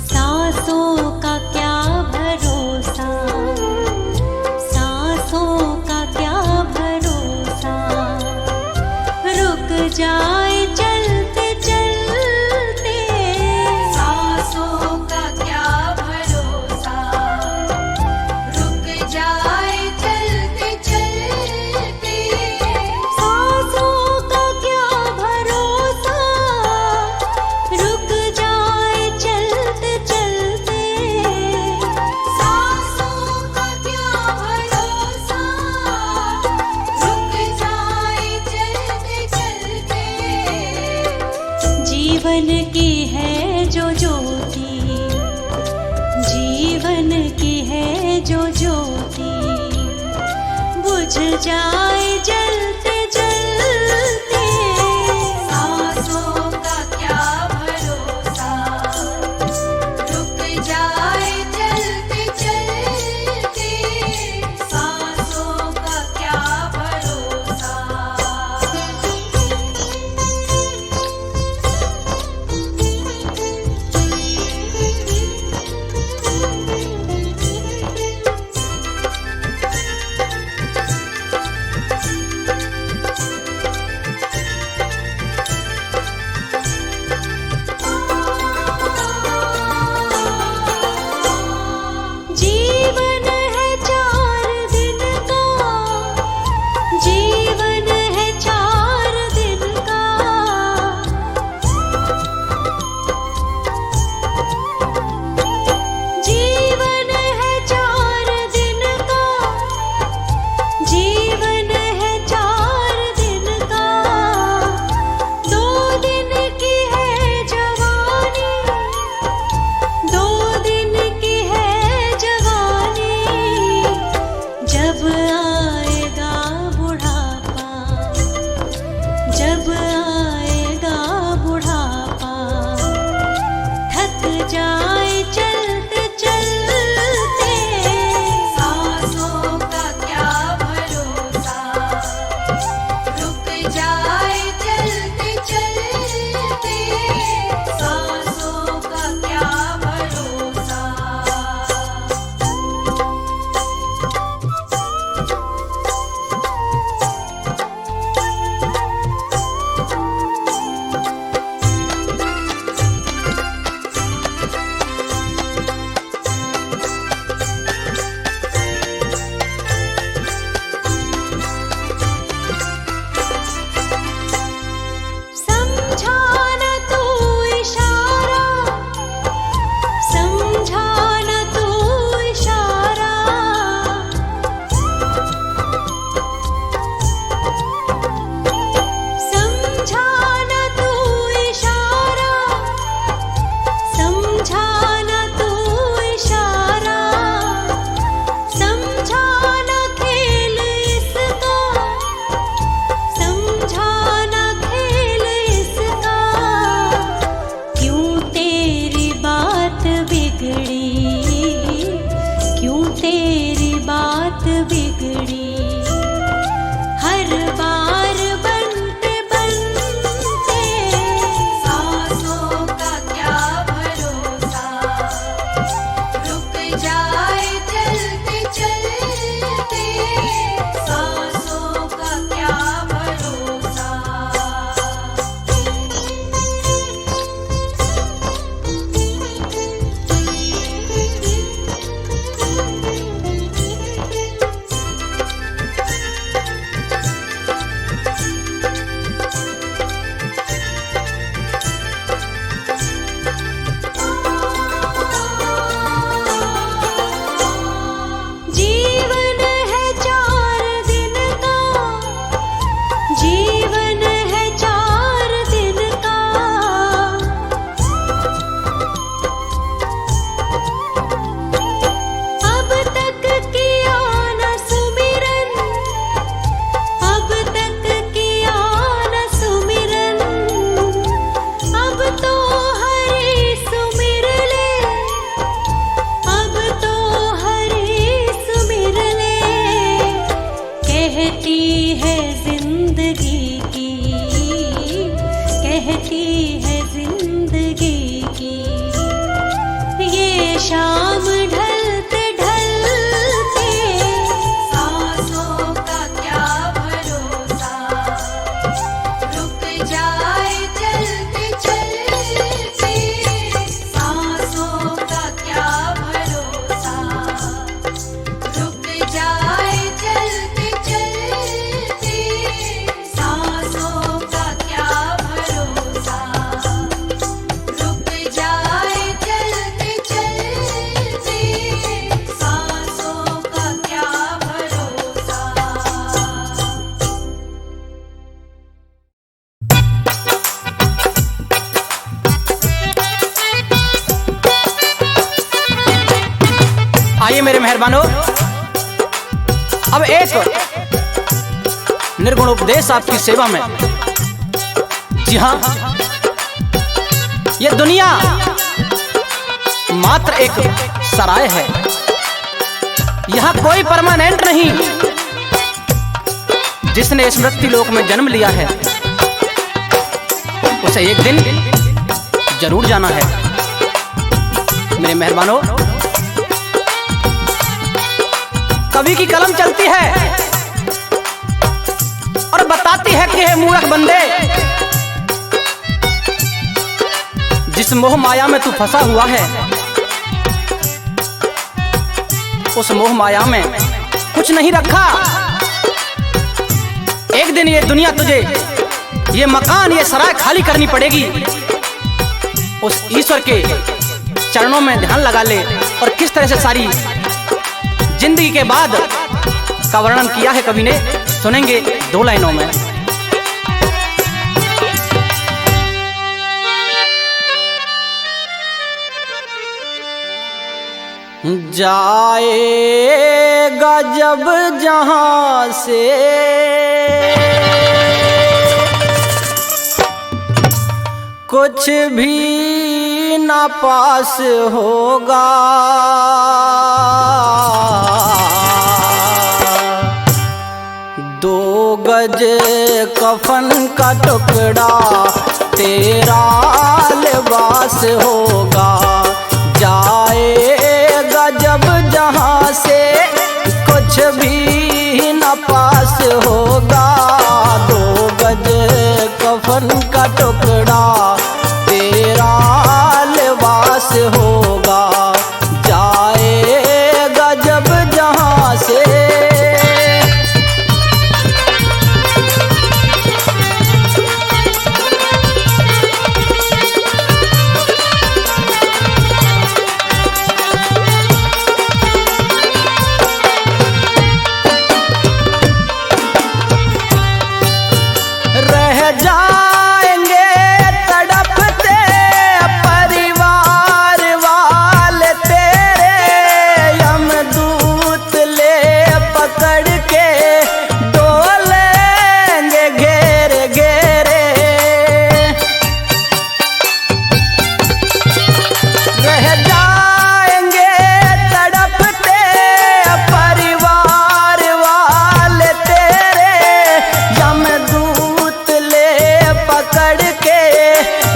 सांसों का क्या भरोसा, सांसों का क्या भरोसा। रुक जाए चलते चलते, सांसों का क्या भरोसा। रुक जाए चलते चलते। सांसों का क्या भरोसा। रुक जाए चलते चलते। सांसों का क्या भरोसा। रुक जाए चलते चलते। जीवन की है जो ज्योति, जीवन की है जो ज्योति। बुझ जाए जलते जलते। सांसों का क्या भरोसा। रुक जाए चलते चलते। सांसों का क्या भरोसा। ढलती है जिंदगी की, ये शाम ढलते ढलते सांसों का क्या भरोसा, रुक जाए चलते चलते सांसों का क्या भरोसा, रुक जाए चलते चलते सांसों का क्या भरोसा, रुक जाए चलते चलते सांसों का क्या भरोसा। आइए मेरे मेहरबानों, अब एक निर्गुण उपदेश आपकी सेवा में। जी हाँ, ये दुनिया मात्र एक सराय है, यहाँ कोई परमानेंट नहीं। जिसने स्मृति लोक में जन्म लिया है उसे एक दिन जरूर जाना है। मेरे मेहरबानों, कवि की कलम चलती है और बताती है कि हे मूर्ख बंदे, जिस मोह माया में तू फंसा हुआ है, उस मोह माया में कुछ नहीं रखा। एक दिन ये दुनिया तुझे, ये मकान, ये सराय खाली करनी पड़ेगी। उस ईश्वर के चरणों में ध्यान लगा ले और किस तरह से सारी जिंदगी के बाद का वर्णन किया है कवि ने, सुनेंगे 2 लाइनों में। जाएगा जब जहां से कुछ भी ना पास होगा, दो गज कफन का टुकड़ा तेरा लिबास होगा। जाएगा जब जहां से कुछ भी न पास होगा, 2 गज कफन का टुकड़ा तेरा लिबास होगा। जाएगा जब जहां से। जाएंगे तड़पते परिवार वाले तेरे, यमदूत ले पकड़ के डोलेंगे घेरे घेरे। रह जाएंगे तड़पते परिवार वाले तेरे, यमदूत पकड़ के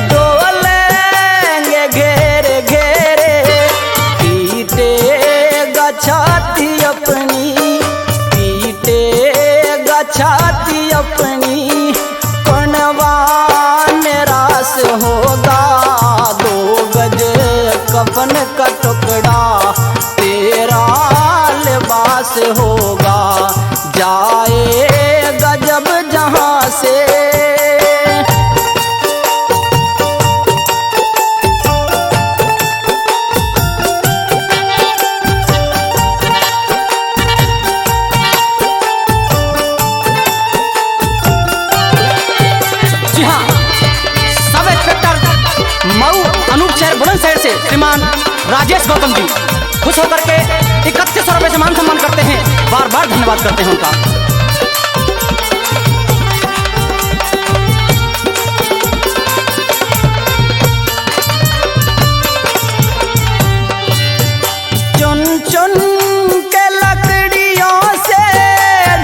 डोलेंगे घेरे घेरे। पीटेगा छाती अपनी, पीटेगा छाती अपनी, कौनवा निराश होगा। 2 गज कफन का टुकड़ा तेरा लिबास होगा। जाएगा जब जहां से। बुलंदशहर से श्रीमान राजेश गौतम जी खुश होकर के 3100 रुपए से मान सम्मान करते हैं। बार बार धन्यवाद करते हैं उनका। चुन चुन के लकड़ियों से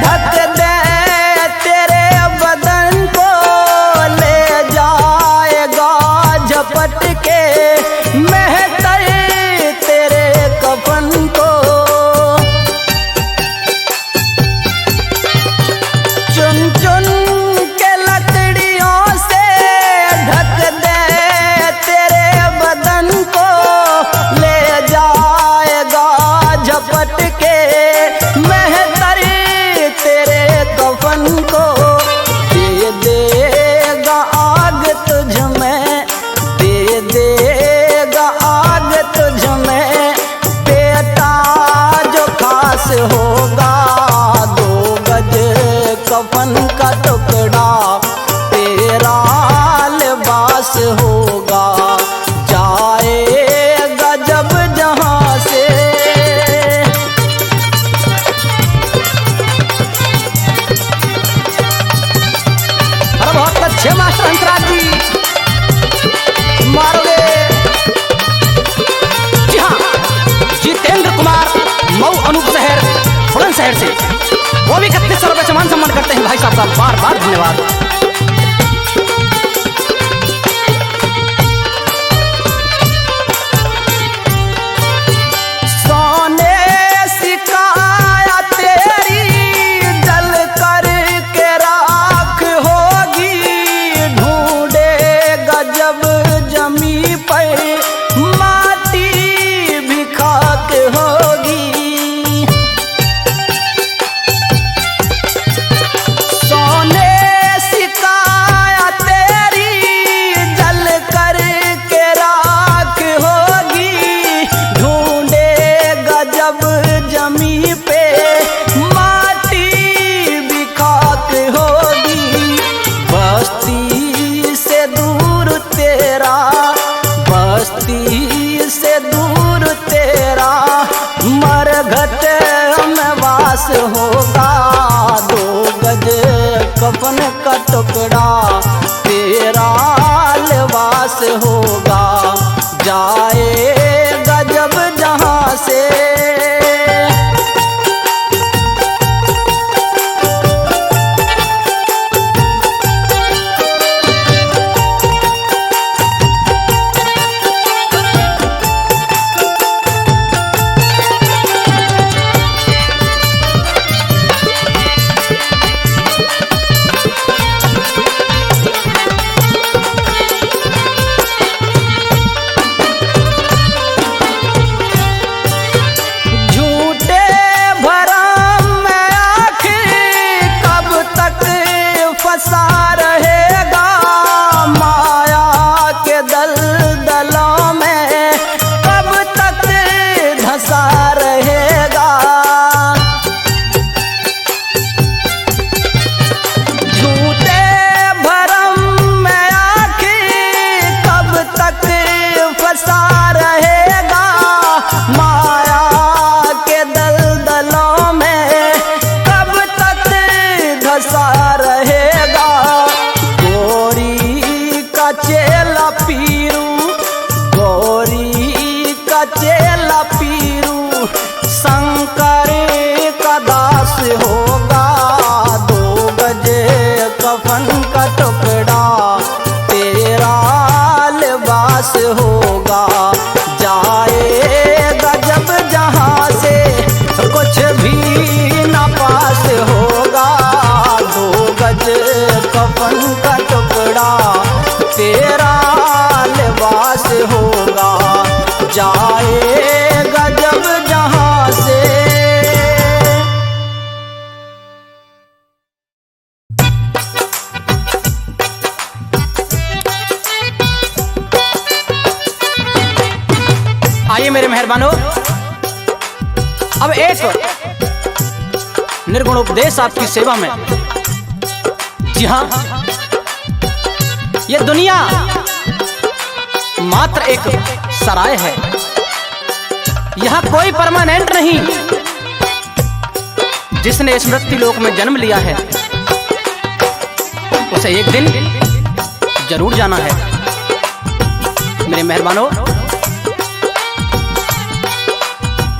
ढक दे तेरे बदन को, ले जाएगा जय मास्टर हंसराज जी, मारोगे। जी हाँ, जितेंद्र कुमार मऊ अनूप शहर बुलंदशहर से, वो भी 3100 रुपये सम्मान करते हैं भाई साहब का बार बार धन्यवाद। होगा 2 गज कफन का टुकड़ा, तेरा लिबास होगा, जाएगा जब जहां से। शंकर का दास होगा 2 गज कफन का टुकड़ा, तेरा लिबास होगा, जाएगा जब जहां से, कुछ भी न पास होगा 2 गज कफन का टुकड़ा, तेरा लिबास होगा, जाएगा जब जहां से। आइए मेरे मेहरबानों, अब एक निर्गुण उपदेश आपकी सेवा में। जी हाँ, ये दुनिया मात्र एक सराय है, यहाँ कोई परमानेंट नहीं। जिसने स्मृति लोक में जन्म लिया है उसे एक दिन जरूर जाना है। मेरे मेहरबानों,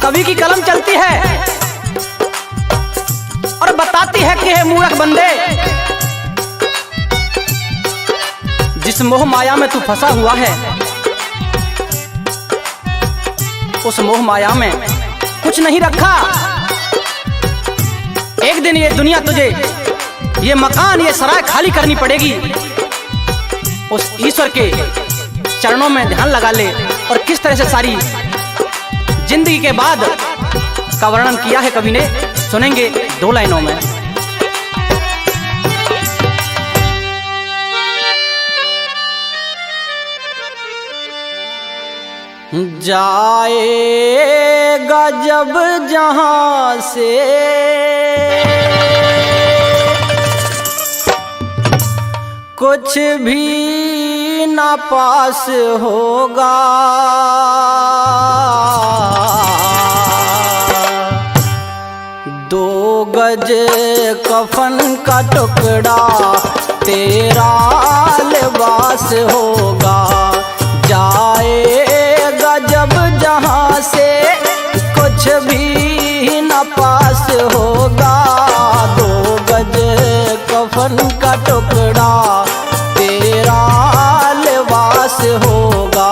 कवि की कलम चलती है और बताती है कि हे मूर्ख बंदे, जिस मोह माया में तू फंसा हुआ है, उस मोह माया में कुछ नहीं रखा। एक दिन ये दुनिया तुझे, ये मकान, ये सराय खाली करनी पड़ेगी। उस ईश्वर के चरणों में ध्यान लगा ले और किस तरह से सारी जिंदगी के बाद का वर्णन किया है कवि ने, सुनेंगे 2 लाइनों में। जाएगा जब जहां से, कुछ भी ना पास होगा, 2 गज कफन का टुकड़ा, तेरा टुकड़ा तेरा लिबास होगा,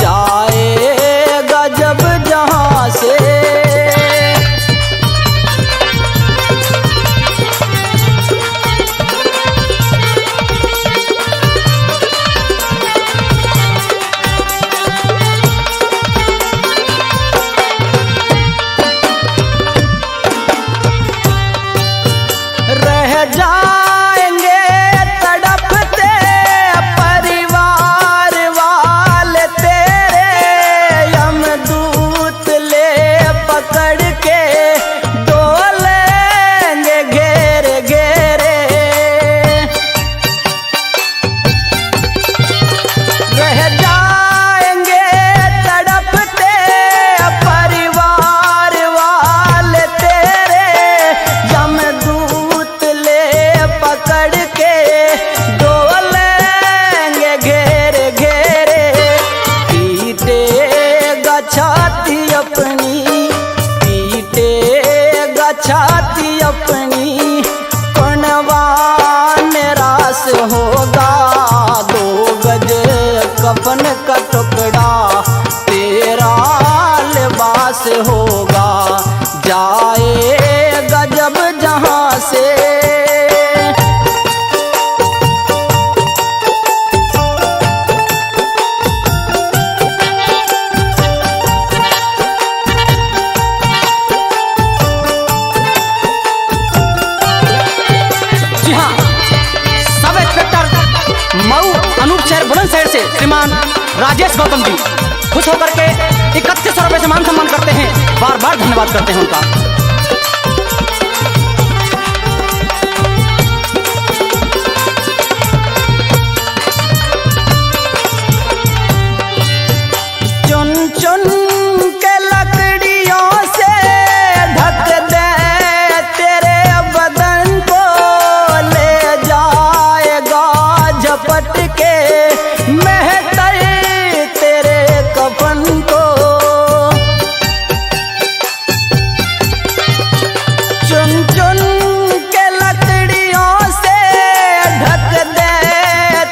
जाएगा जब जहाँ से। रह जाएंगे तड़पते परिवार वाले तेरे, यमदूत ले पकड़ के डोलेंगे घेरे घेरे। रह जाएंगे तड़पते परिवार वाले तेरे, यमदूत ले पकड़ के डोलेंगे घेरे घेरे। पीटेगा छाती अपनी, पीटेगा छाती अपनी, कौनवा निराश होगा। 2 गज कफन का टुकड़ा तेरा लिबास होगा, जाएगा जब जहाँ से। जी हाँ, सब इंस्पेक्टर मऊ अनूप शहर बुलंदशहर से श्रीमान राजेश गौतम जी खुश होकर के 3100 रुपये से मान सम्मान करते हैं। बार बार धन्यवाद करते हैं उनका। चुन चुन के लकड़ियों से ढक दे तेरे बदन को, ले जाएगा झपट के मेहतर तेरे कफन को। चुन चुन के लकड़ियों से ढक दे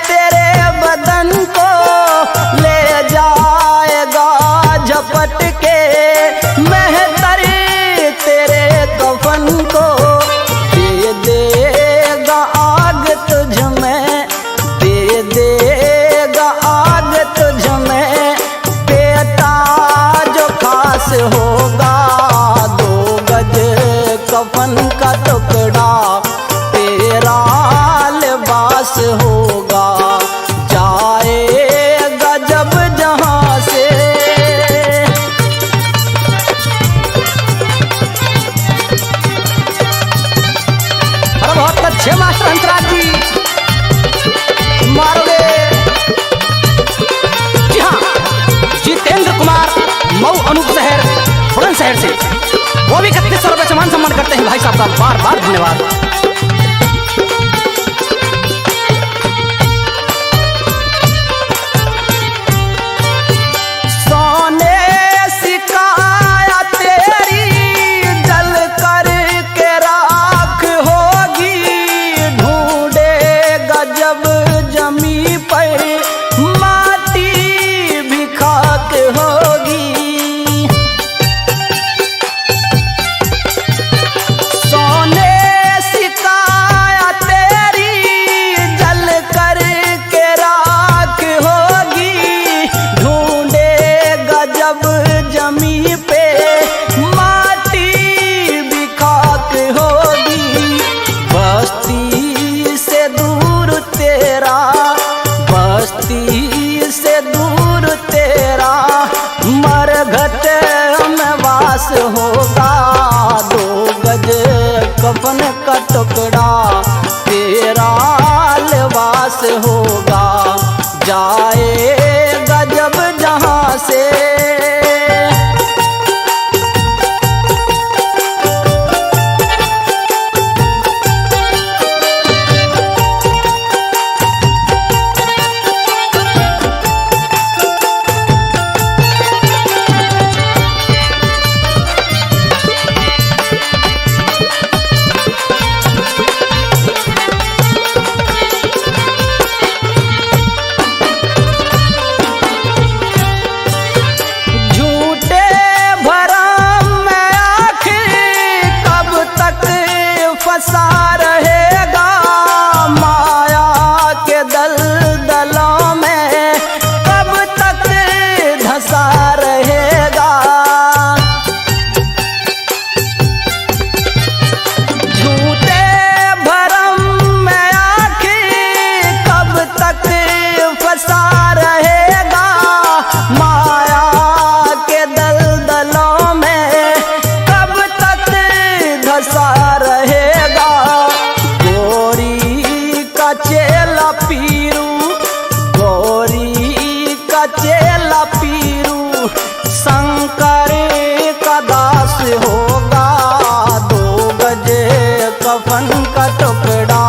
तेरे बदन को, ले जाएगा झपट के मेहतर तेरे कफन को। दे देगा आग तुझ में, दे देगा आग तुझ में, बेटा जो खास होगा। 2 गज कफन का टुकड़ा तेरा लिबास होगा, जाएगा जब जहाँ से। अरे बहुत अच्छे मास्टर हंसराज जी, मारोगे। जी हाँ, जितेंद्र कुमार मऊ अनूप शहर बुलंदशहर से, वो भी 3100 रुपये से मान सम्मान करते हैं भाई साहब का। बार बार धन्यवाद। सोने सिकाया तेरी जल कर के राख होगी, ढूंढेगा जब जमी पर माटी भी खाक होगी। सोने चेला पीरू, गौरी का चेला पीरू, शंकर का दास होगा। 2 गज कफन का टुकड़ा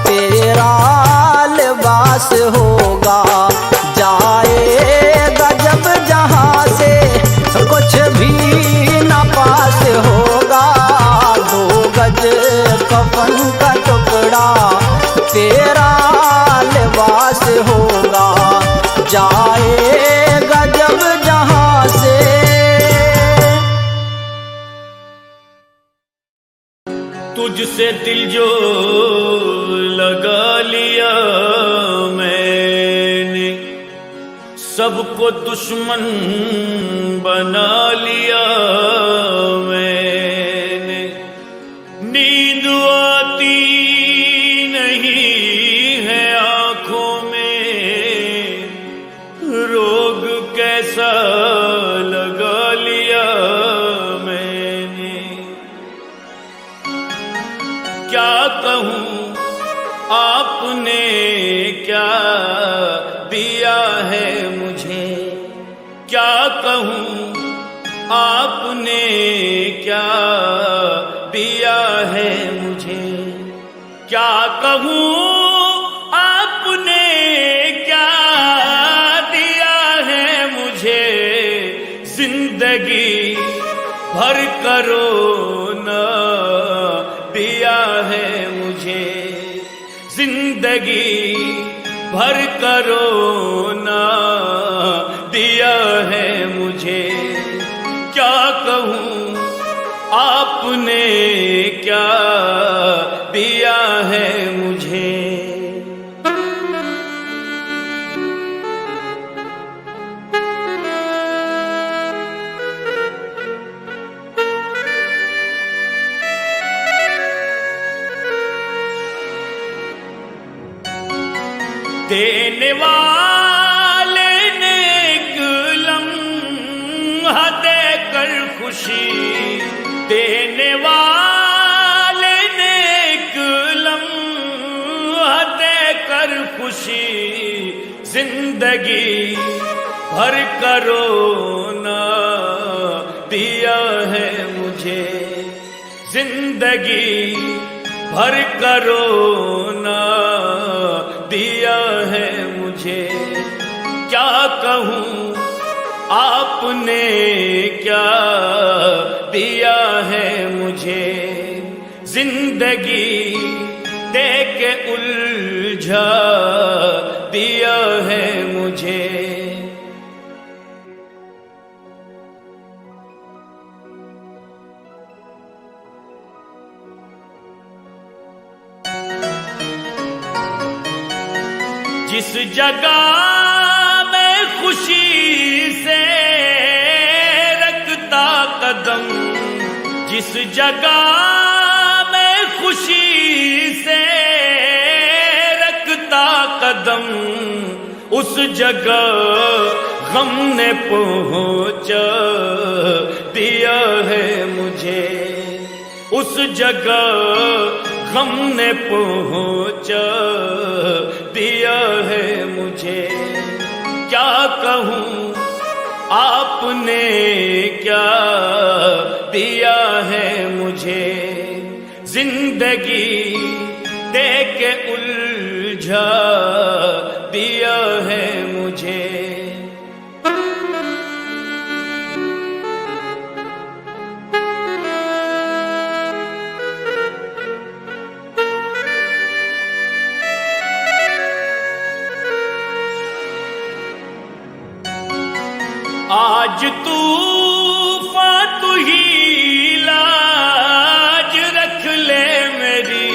तेरा लिबास होगा। जाएगा जब जहाँ से कुछ भी ना पास होगा। 2 गज कफन का टुकड़ा तेरा लिबास होगा। जाएगा जब जहाँ से। तुझसे दिल जो लगा लिया मैंने, सबको दुश्मन बना लिया मैंने। नींद आती नहीं है आंखों में, रोग कैसा लगा लिया मैंने। क्या कहूँ आपने क्या दिया है मुझे, क्या कहूँ आपने क्या दिया है मुझे। क्या कहूँ आपने क्या दिया है मुझे। जिंदगी भर करो न दिया है मुझे। जिंदगी भर करो ना दिया है मुझे। क्या कहूँ आपने क्या दिया है मुझे। देने वाले ने एक लम्हा देकर खुशी, देने वाले ने एक लम्हा देकर खुशी। जिंदगी भर करो ना दिया है मुझे। जिंदगी भर करो ना दिया है मुझे। क्या कहूँ आपने क्या दिया है मुझे। जिंदगी दे के उलझा दिया है मुझे। जिस जगह मैं खुशी से रखता कदम, जिस जगह मैं खुशी से रखता कदम, उस जगह गम ने पहुंचा दिया है मुझे। उस जगह गम ने पहुंचा दिया है मुझे। क्या कहूँ आपने क्या दिया है मुझे। जिंदगी दे के उलझा दिया है मुझे। आज तूफान तू ही लाज रख ले मेरी।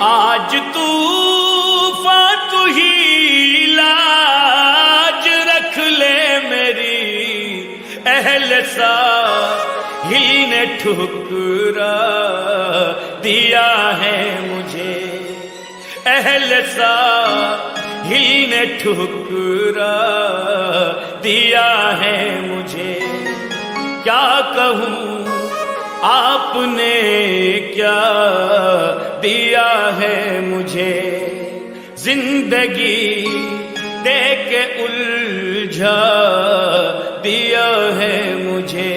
आज तूफान तू ही लाज रख ले मेरी। अहल साहिल ने ठुकरा दिया है मुझे। अहल साहिल ने ठुकरा दिया है मुझे। क्या कहूँ आपने क्या दिया है मुझे। जिंदगी दे के उलझा दिया है मुझे।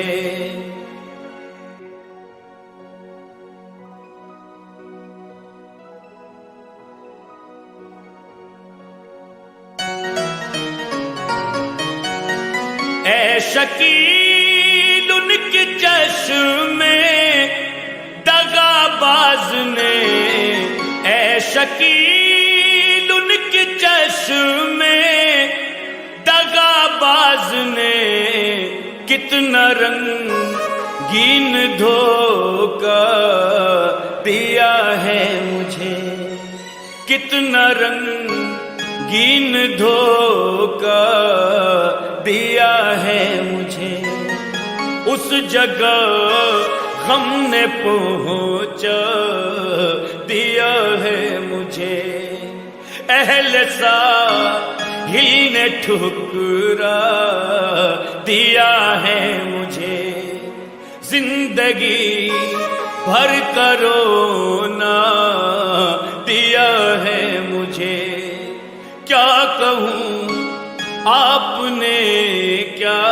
ऐ शकील उनके चश्मे दगाबाज ने, ऐ शकील उनके चश्मे दगाबाज ने, कितना रंगीन धोखा दिया है मुझे, कितना रंगीन धोखा दिया है मुझे। उस जगह गम ने पहुंचा दिया है मुझे, अहले साहिल ने ठुकरा दिया है मुझे। जिंदगी भर करोना दिया है मुझे, क्या कहूँ आपने क्या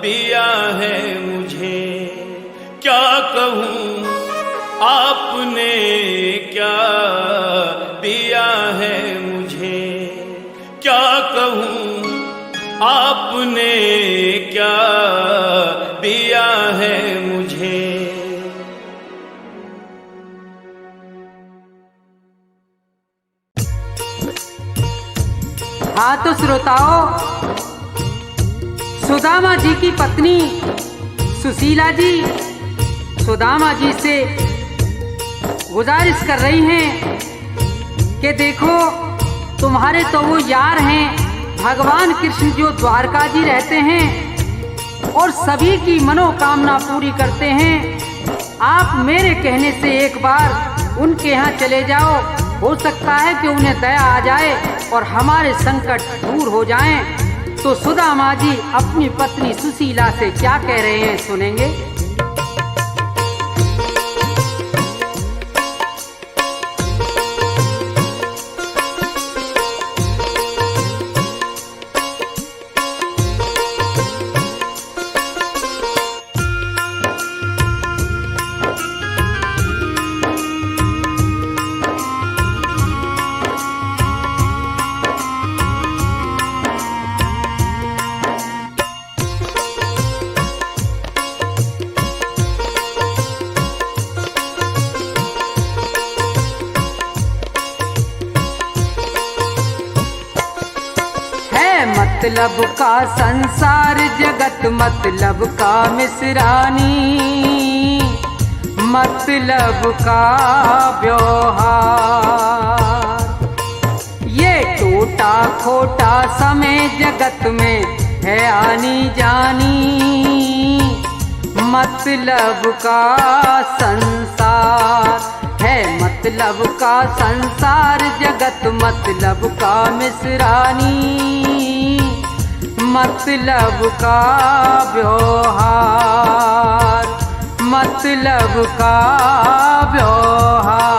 दिया है मुझे, क्या कहूँ आपने क्या दिया है मुझे, क्या कहूँ आपने क्या दिया है मुझे। हाँ तो श्रोताओं, सुदामा जी की पत्नी सुशीला जी सुदामा जी से गुजारिश कर रही हैं कि देखो तुम्हारे तो वो यार हैं भगवान कृष्ण जो द्वारका जी रहते हैं और सभी की मनोकामना पूरी करते हैं। आप मेरे कहने से एक बार उनके यहाँ चले जाओ, हो सकता है कि उन्हें दया आ जाए और हमारे संकट दूर हो जाएं। तो सुदामा जी अपनी पत्नी सुशीला से क्या कह रहे हैं सुनेंगे। मतलब का संसार जगत मतलब का मिसरानी, मतलब का व्यवहार। ये टूटा खोटा समय जगत में है आनी जानी, मतलब का संसार है, मतलब का संसार जगत मतलब का मिसरानी, मतलब का व्यवहार, मतलब का व्यवहार।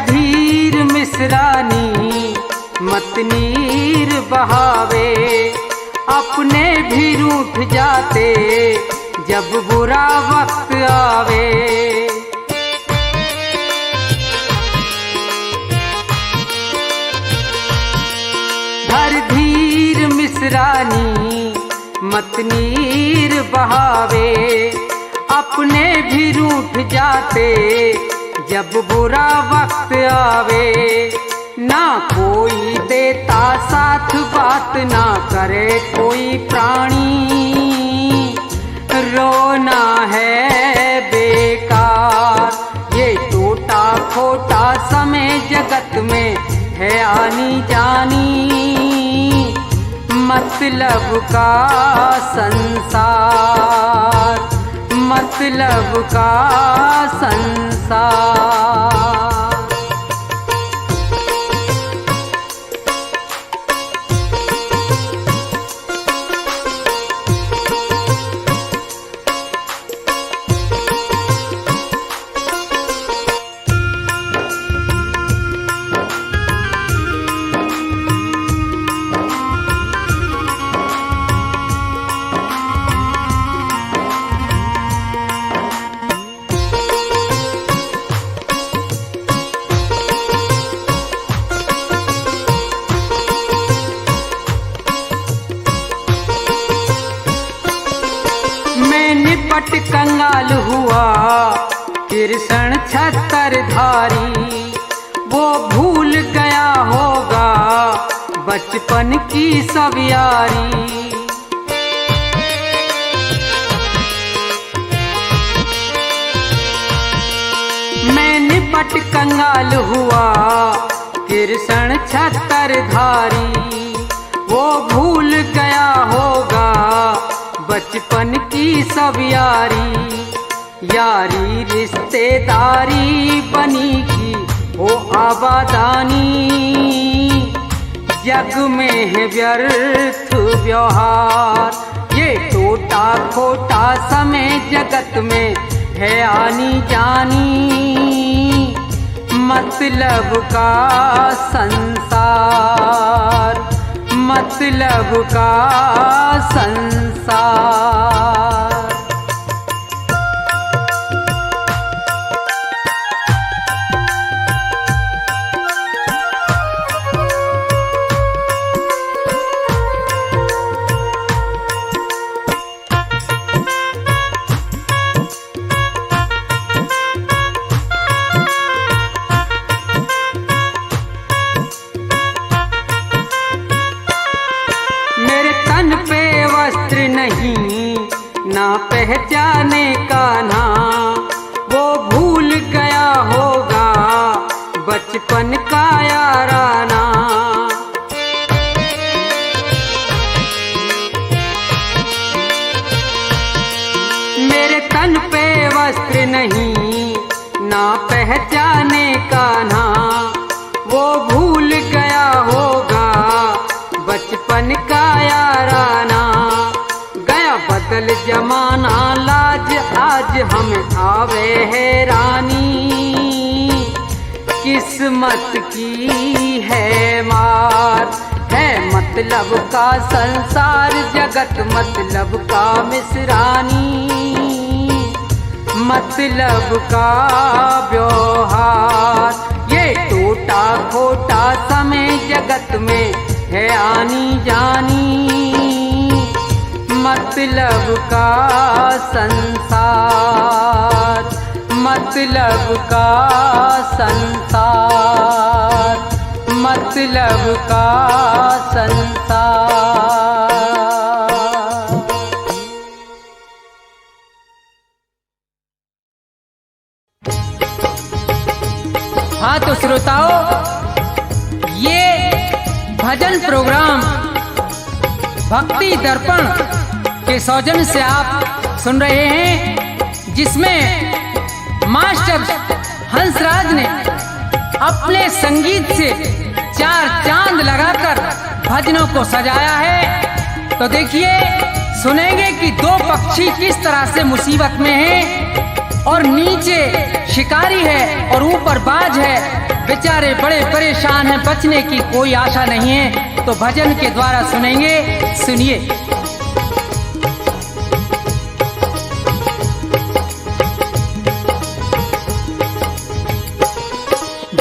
धीर मिसरानी मत नीर बहावे, अपने भी रूठ जाते जब बुरा वक्त आवे। धर धीर मिसरानी मत नीर बहावे, अपने भी रूठ जाते जब बुरा वक्त आवे। ना कोई देता साथ बात ना करे कोई प्राणी, रोना है बेकार। ये टूटा खोटा समय जगत में है आनी जानी, मतलब का संसार, मतलब का संसार। निपट कंगाल हुआ कृष्ण छत्रधारी, वो भूल गया होगा बचपन की सब यारी। मैं निपट कंगाल हुआ कृष्ण छत्रधारी, वो भूल गया होगा बचपन की सब यारी। यारी रिश्तेदारी बनी की हो आबादानी, जग में है व्यर्थ व्यवहार। ये टूटा खोटा समय जगत में है आनी जानी, मतलब का संसार, मतलब का संसार। ना पहचाने का ना, वो भूल गया होगा बचपन का याराना। मेरे तन पे वस्त्र नहीं ना पहचाने का ना, वो भूल गया होगा बचपन का याराना। बदल जमाना लाज आज हमें आवे हैरानी, किस्मत की है मार है मतलब का संसार। जगत मतलब का मिसरानी, मतलब का व्यवहार। ये टूटा खोटा समय जगत में है आनी जानी, मतलब का संसार, मतलब का संसार, मतलब का संसार। हाँ तो श्रोताओ, ये भजन प्रोग्राम भक्ति दर्पण के सौजन्य से आप सुन रहे हैं, जिसमें मास्टर हंसराज ने अपने संगीत से चार चांद लगाकर भजनों को सजाया है। तो देखिए, सुनेंगे कि दो पक्षी किस तरह से मुसीबत में हैं, और नीचे शिकारी है और ऊपर बाज है। बेचारे बड़े परेशान हैं, बचने की कोई आशा नहीं है। तो भजन के द्वारा सुनेंगे, सुनिए।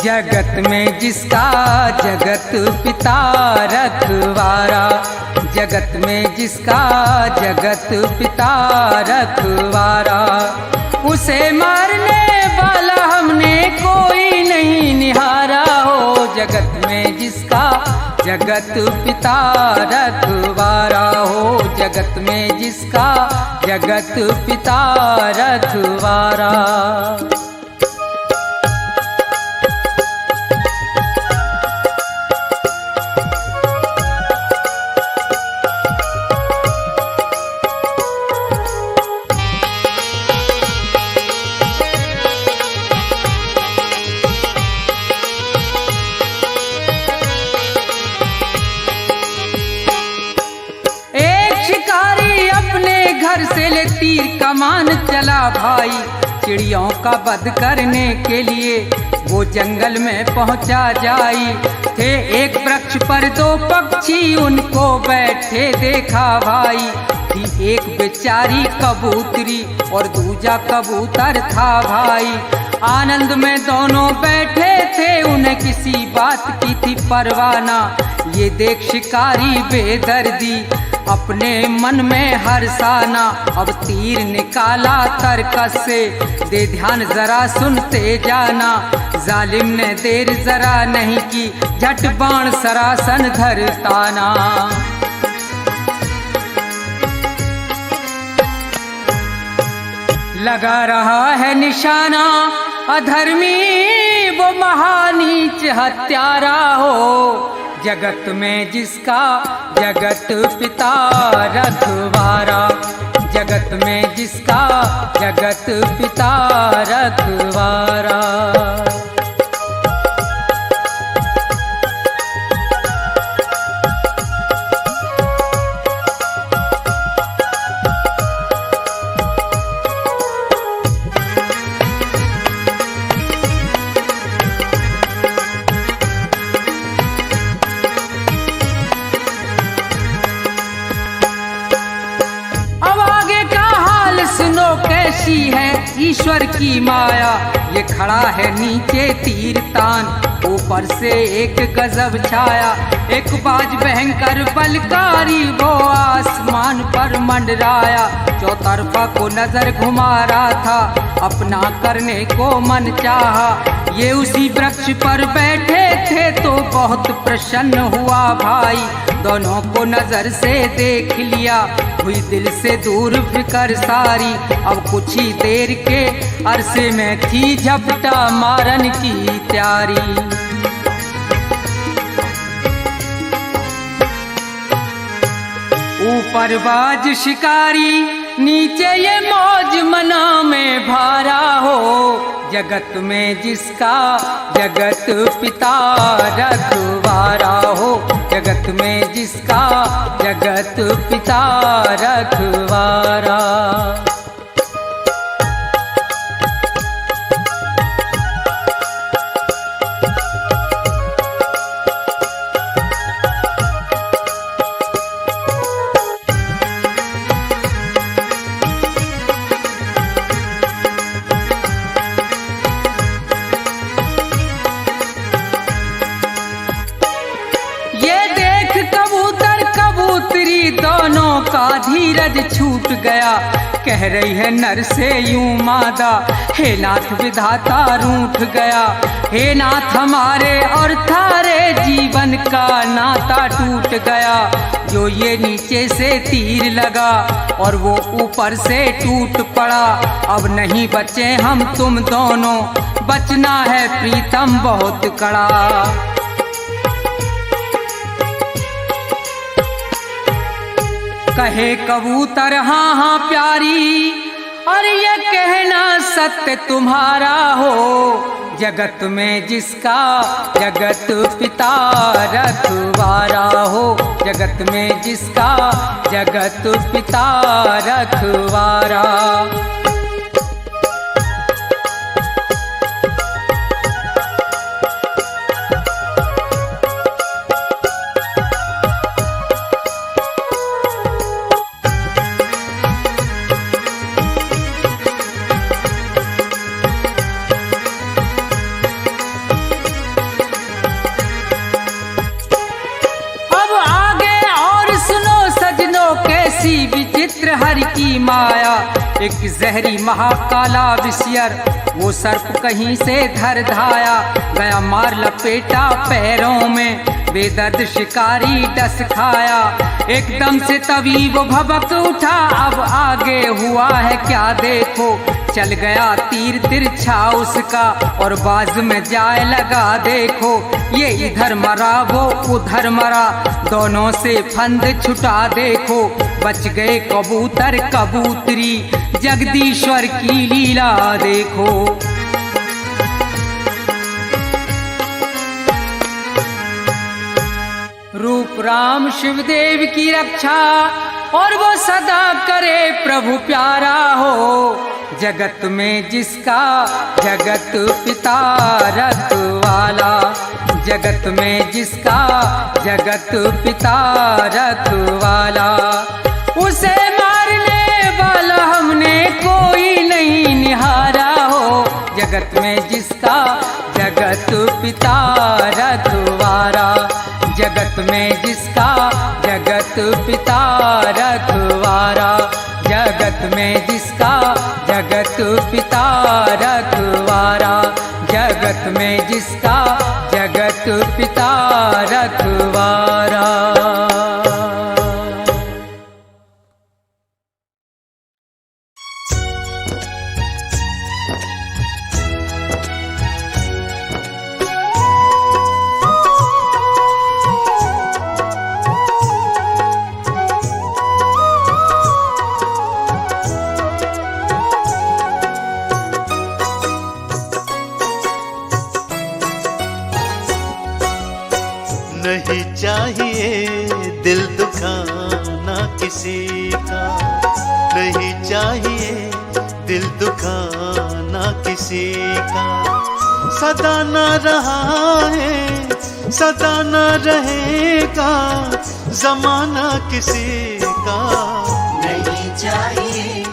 जगत में जिसका जगत पिता रखवारा, जगत में जिसका जगत पिता रखवारा, उसे मारने वाला हमने कोई नहीं निहारा हो। जगत में जिसका जगत पिता रखवारा हो, जगत में जिसका जगत पिता रखवारा। घर से ले तीर कमान चला भाई, चिड़ियों का वध करने के लिए वो जंगल में पहुंचा जाई। थे एक वृक्ष पर दो पक्षी उनको बैठे देखा भाई, थी एक बेचारी कबूतरी और दूजा कबूतर था भाई। आनंद में दोनों बैठे थे, उन्हें किसी बात की थी परवाना। ये देख शिकारी बेदर्दी अपने मन में हर्षाना। अब तीर निकाला तरकस से, दे ध्यान जरा सुनते जाना। जालिम ने देर जरा नहीं की, झट बाण सरासन धरताना। लगा रहा है निशाना, अधर्मी वो महानीच हत्यारा हो। जगत में जिसका जगत पिता रखवारा, जगत में जिसका जगत पिता रखवारा। कैसी है ईश्वर की माया, ये खड़ा है नीचे तीर तान, ऊपर से एक गजब छाया। एक बाज भयंकर बलकारी वो आसमान पर मंडराया। चौतरफा को नजर घुमा रहा था, अपना करने को मन चाहा। ये उसी वृक्ष पर बैठे थे तो बहुत प्रसन्न हुआ भाई। दोनों को नजर से देख लिया, हुई दिल से दूर फिकर सारी। अब कुछ ही देर के अरसे में थी झपटा मारन की तैयारी। ऊपर बाज शिकारी, नीचे ये मौज मना में भारा हो। जगत में जिसका जगत पिता रखवारा हो, जगत में जिसका जगत पिता रखवारा। दोनों का धीरज छूट गया, कह रही है नर से यूं मादा। हे नाथ विधाता रूठ गया, हे नाथ हमारे और थारे जीवन का नाता टूट गया। जो ये नीचे से तीर लगा और वो ऊपर से टूट पड़ा। अब नहीं बचे हम तुम दोनों, बचना है प्रीतम बहुत कड़ा। कहे कबूतर हाँ हाँ प्यारी, और ये कहना सत्य तुम्हारा हो। जगत में जिसका जगत पिता रखवारा हो, जगत में जिसका जगत पिता रखवारा। विचित्र हरि की माया, एक जहरी महाकाला विषयर, वो सर्प कहीं से धर धाया। गया मार लपेटा पैरों में, बेदर्द शिकारी डस खाया। एकदम से तभी वो भबक उठा, अब आगे हुआ है क्या देखो। चल गया तीर तिरछा उसका, और बाज में जाए लगा देखो। ये इधर मरा वो उधर मरा, दोनों से फंद छुटा देखो। बच गए कबूतर कबूतरी, जगदीश्वर की लीला देखो। रूप राम शिवदेव की रक्षा, और वो सदा करे प्रभु प्यारा हो, जगत में जिसका जगत पिता रखवाला, जगत में जिसका जगत पिता रखवाला। उसे मारने वाला हमने कोई नहीं निहारा हो, जगत में जिसका जगत पिता रखवाला, जगत में जिसका जगत पिता रखवाला, जगत में जिसका जगत पिता रखवाला, जगत में जिसका जगत पिता रखवाला। नहीं चाहिए दिल दुखाना किसी का, नहीं चाहिए दिल दुखाना किसी का। सदा न रहा है सदा न रहेगा जमाना किसी का। नहीं चाहिए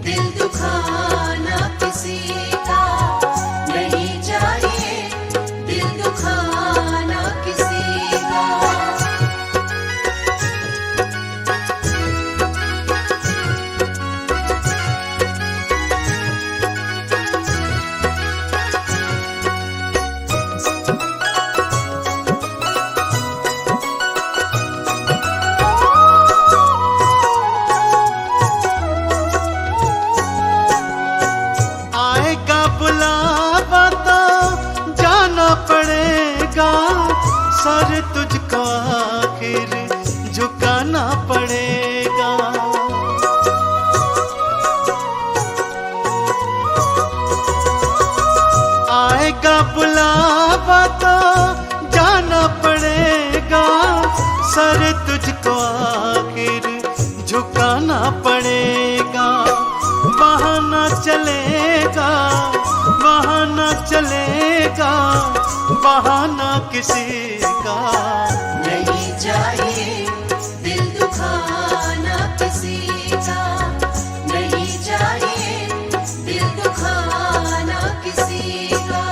दिल दुखाना किसी का, नहीं चाहिए दिल दुखाना किसी का। आएगा बुलावा तो जाना पड़ेगा, सर तुझको आखिर झुकाना पड़ेगा। आएगा बुलावा तो जाना पड़ेगा, सर तुझको आखिर झुकाना पड़ेगा। बहाना चलेगा बहाना चलेगा बहाना किसी का। नहीं चाहिए दिल दुखाना किसी का, नहीं चाहिए दिल दुखाना किसी का।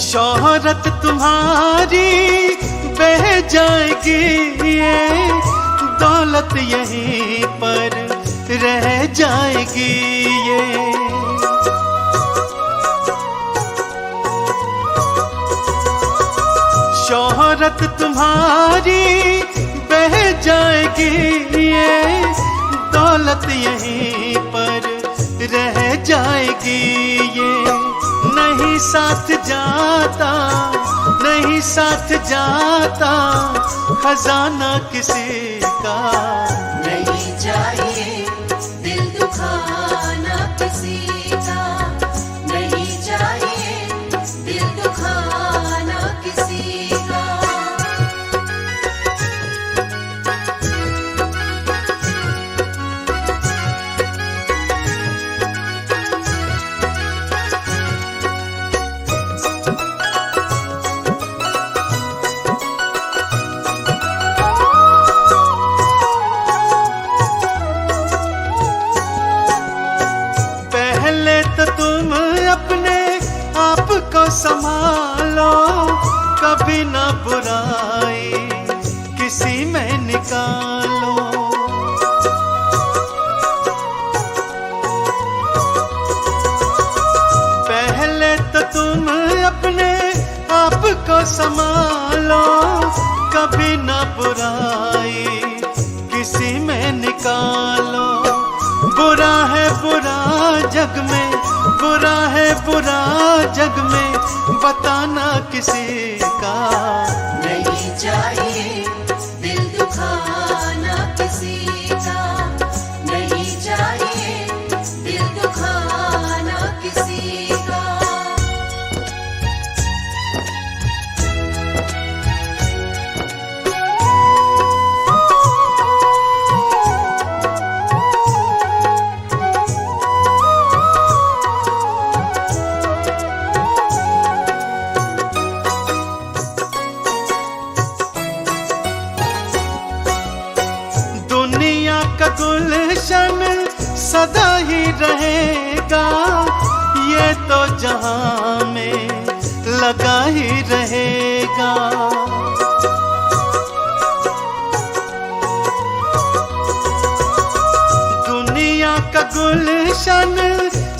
शोहरत तुम्हारी बह जाएगी, ये दौलत यहीं पर रह जाएगी। ये शोहरत तुम्हारी बह जाएगी, ये दौलत यहीं पर रह जाएगी। ये नहीं साथ जाता नहीं साथ जाता खजाना किसी का। नहीं चाहिए दिल दुखाना किसी का, नहीं चाहिए दिल दुखाना किसी का। पहले तो तुम अपने आप को संभालो, कभी ना बुराई किसी में निकालो। पहले तो तुम अपने आप को संभालो, कभी ना बुराई किसी में निकालो। बुरा है बुरा जग में बुरा है बुरा जग में बताना किसी का। नहीं चाहिए दिल दुखाना किसी का, नहीं चाहिए दिल दुखाना किसी का। दुनिया का गुलशन सदा ही रहेगा, ये तो जहां में लगा ही रहेगा। दुनिया का गुलशन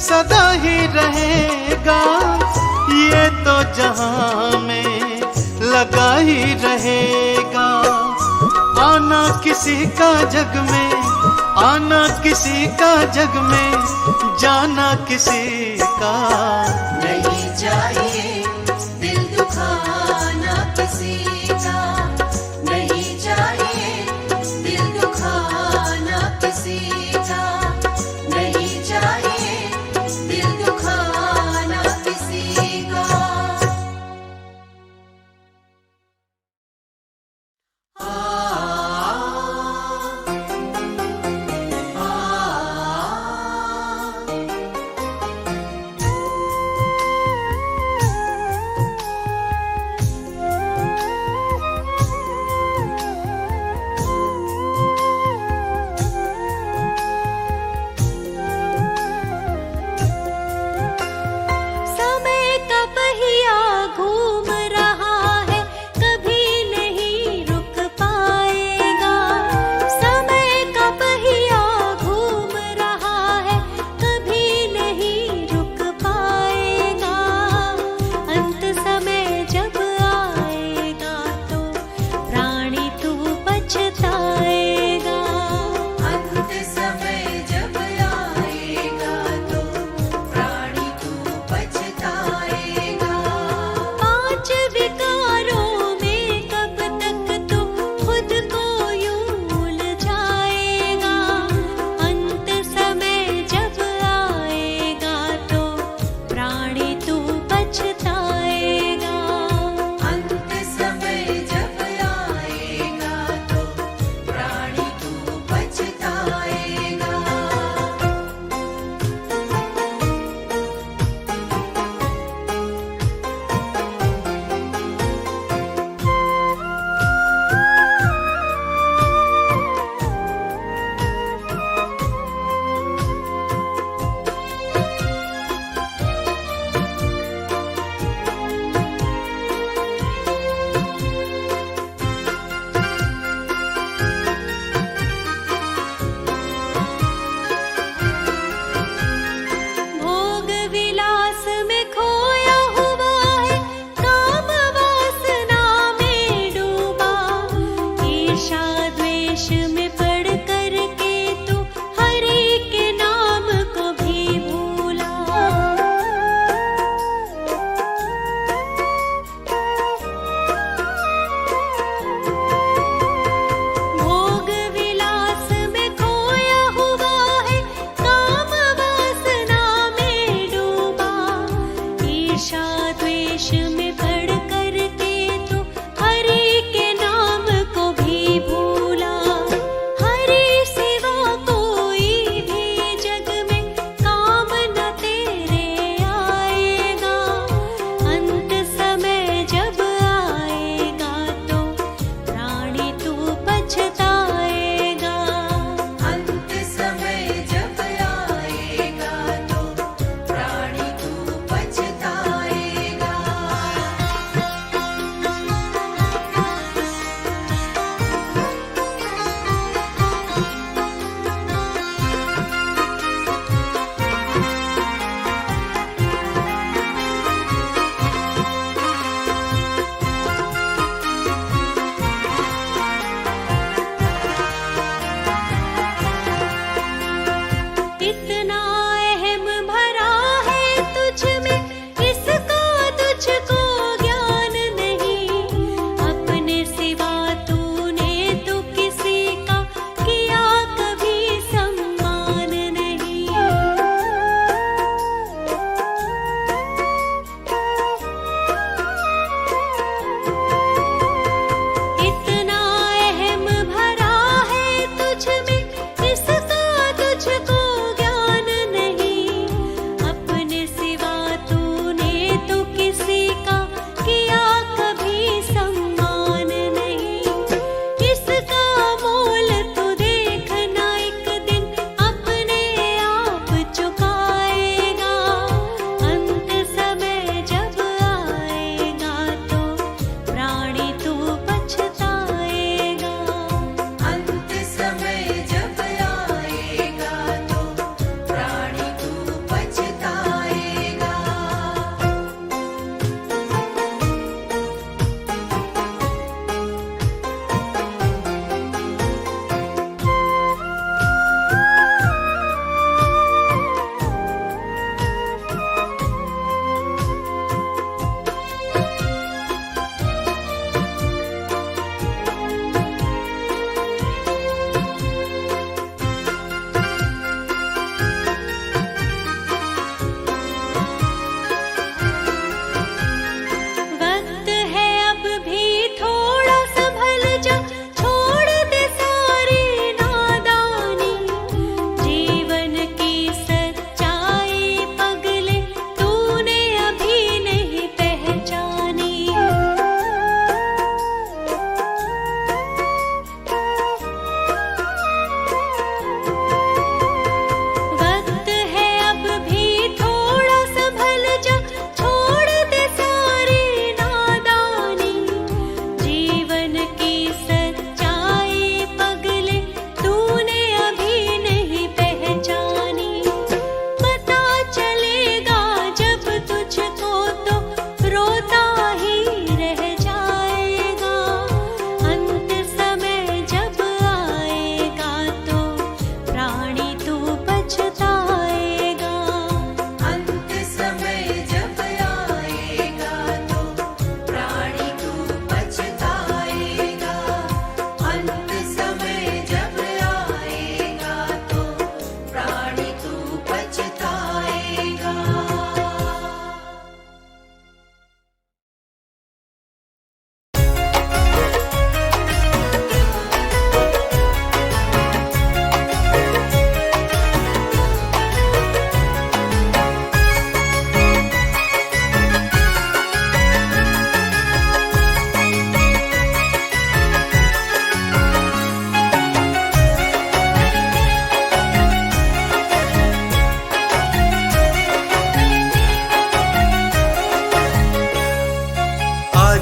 सदा ही रहेगा, ये तो जहां में लगा ही रहेगा। आना किसी का जग में, आना किसी का जग में, जाना किसी का। नहीं चाहिए दिल दुखाना किसी का, नहीं चाहिए दिल दुखाना किसी का, नहीं चाहिए दिल दुखाना किसी का।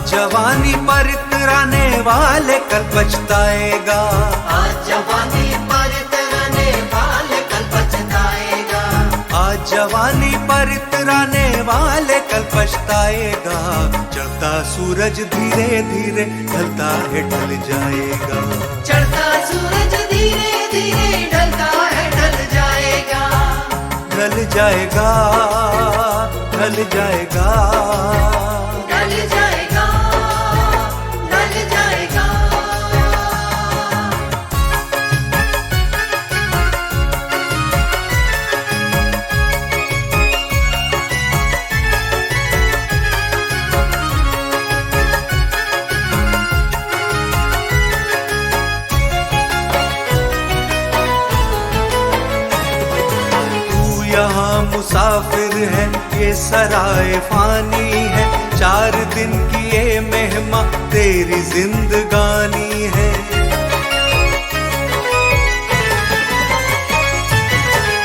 जवानी पर इतराने वाले कल पछताएगा। आज जवानी पर इतराने वाले कल पछताएगा। आज जवानी पर इतराने वाले कल पछताएगा। चढ़ता सूरज धीरे धीरे ढलता है ढल जाएगा। चढ़ता सूरज धीरे धीरे ढलता है ढल जाएगा। ढल जाएगा, ढल जाएगा, ढल जाएगा, ढल जाएगा। तू यहाँ मुसाफिर है, ये सराय फानी है। 4 दिन की ये मेहमा तेरी जिंदगानी है।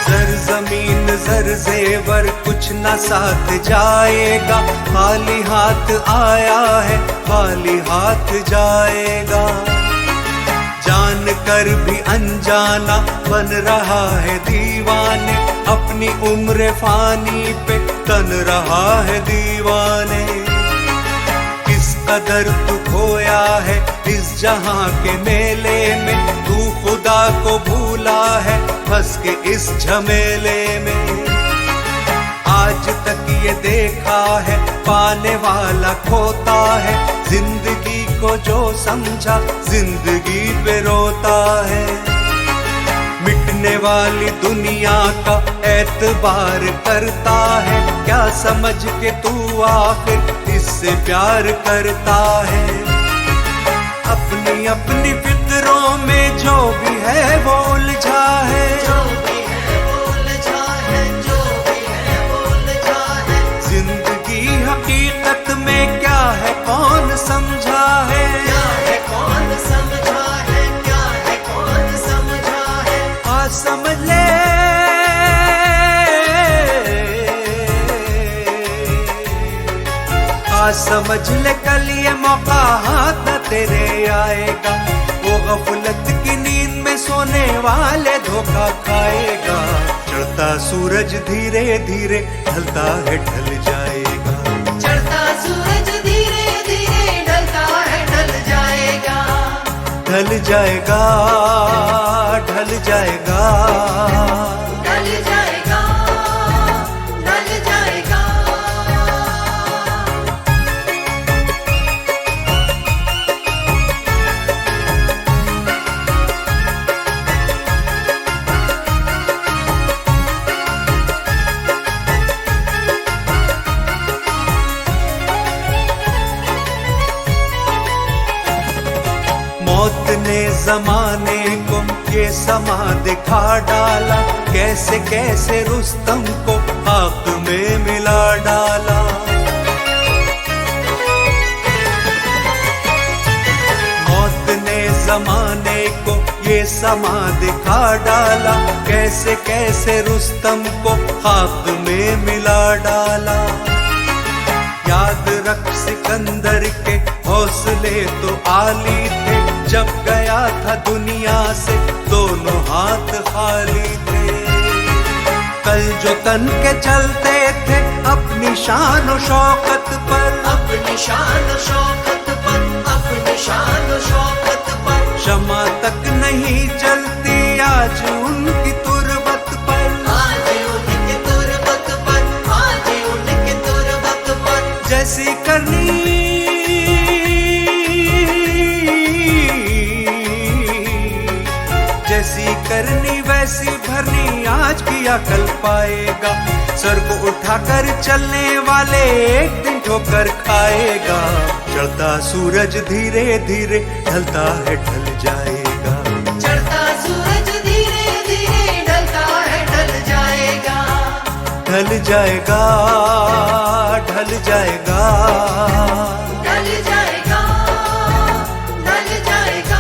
जर जमीन जर जेवर कुछ न साथ जाएगा। खाली हाथ आया है, खाली हाथ जाएगा। जान कर भी अनजाना बन रहा है दीवाने। अपनी उम्र फानी पे तन रहा है दीवाने। किस कदर तू खोया है इस जहां के मेले में। तू खुदा को भूला है फंस के इस झमेले में। आज तक ये देखा है पाने वाला खोता है। जिंदगी को जो समझा जिंदगी पे रोता है। मिटने वाली दुनिया का एतबार करता है। क्या समझ के तू आखिर इससे प्यार करता है। अपनी अपनी फिक्रों में जो भी है वो उलझा है। जो भी है वो उलझा है, जो भी है वो उलझा है। जिंदगी हकीकत में क्या है कौन समझा है। क्या है कौन समझा है, क्या है कौन समझा है। आज समझ ले, आज समझ ले कल ये मौका हाथ न तेरे आएगा। वो गफलत की नींद में सोने वाले धोखा खाएगा। चढ़ता सूरज धीरे धीरे ढलता है ढल जाएगा। चढ़ता सूरज धीरे धीरे ढलता है ढल जाएगा। ढल जाएगा, ढल जाएगा, ढल जाएगा, ढल जाएगा। मौत ने जमाने को ये समा दिखा डाला। कैसे कैसे रुस्तम को आग में मिला डाला। मौत ने जमाने को ये समा दिखा डाला। कैसे कैसे रुस्तम को आग में मिला डाला। याद रख सिकंदर के हौसले तो आली थे। जब गया था दुनिया से दोनों हाथ खाली थे। कल जो तन के चलते थे अपनी शान और शौकत पर। अपनी शान शौकत पर, अपनी शान शौकत पर। क्षमा तक नहीं चलती आज उनकी तुरबत पर। आज उनके तुरबत पर, आज उनके तुरबत पर। जैसी करनी जैसी करनी वैसी भरनी आज किया कल पाएगा। सर को उठाकर चलने वाले एक दिन ठोकर खाएगा। चढ़ता सूरज धीरे धीरे ढलता है ढल जाएगा। चढ़ता सूरज धीरे धीरे ढलता है ढल जाएगा। ढल जाएगा, ढल जाएगा, ढल जाएगा, ढल जाएगा।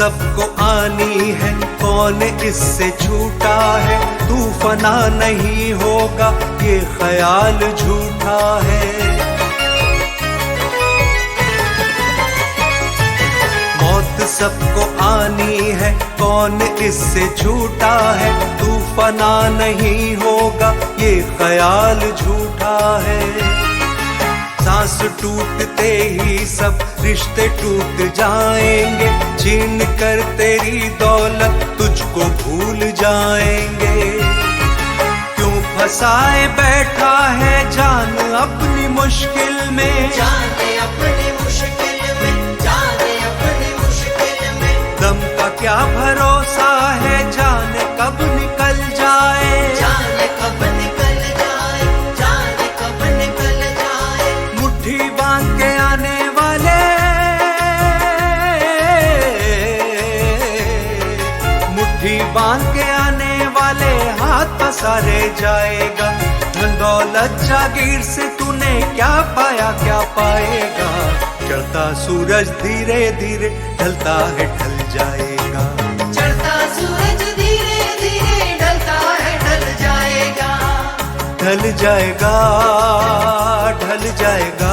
सबको आनी है, कौन इससे छूटा है। तू फना नहीं होगा, ये ख्याल झूठा है। मौत सबको आनी है, कौन इससे छूटा है। तू फना नहीं होगा, ये ख्याल झूठा है। सांस टूटते ही सब रिश्ते टूट जाएंगे, छीन कर तेरी दौलत तुझको भूल जाएंगे। क्यों फंसाए बैठा है जान अपनी मुश्किल में, जाने अपनी मुश्किल में, जाने अपनी मुश्किल में। दम का क्या भरोसा है, जाने कब निकल जाए, जाने कब निकल जाए, जाने कब निकल जाए। मुट्ठी बांध के आने वाले, मुट्ठी बांध के आने वाले हाथ पसारे जाएगा। धन दौलत जागीर से तूने क्या पाया, क्या पाएगा। चढ़ता सूरज धीरे धीरे ढलता है, ढल जाएगा। चढ़ता सूरज धीरे धीरे ढलता है, ढल जाएगा। ढल जाएगा, ढल जाएगा।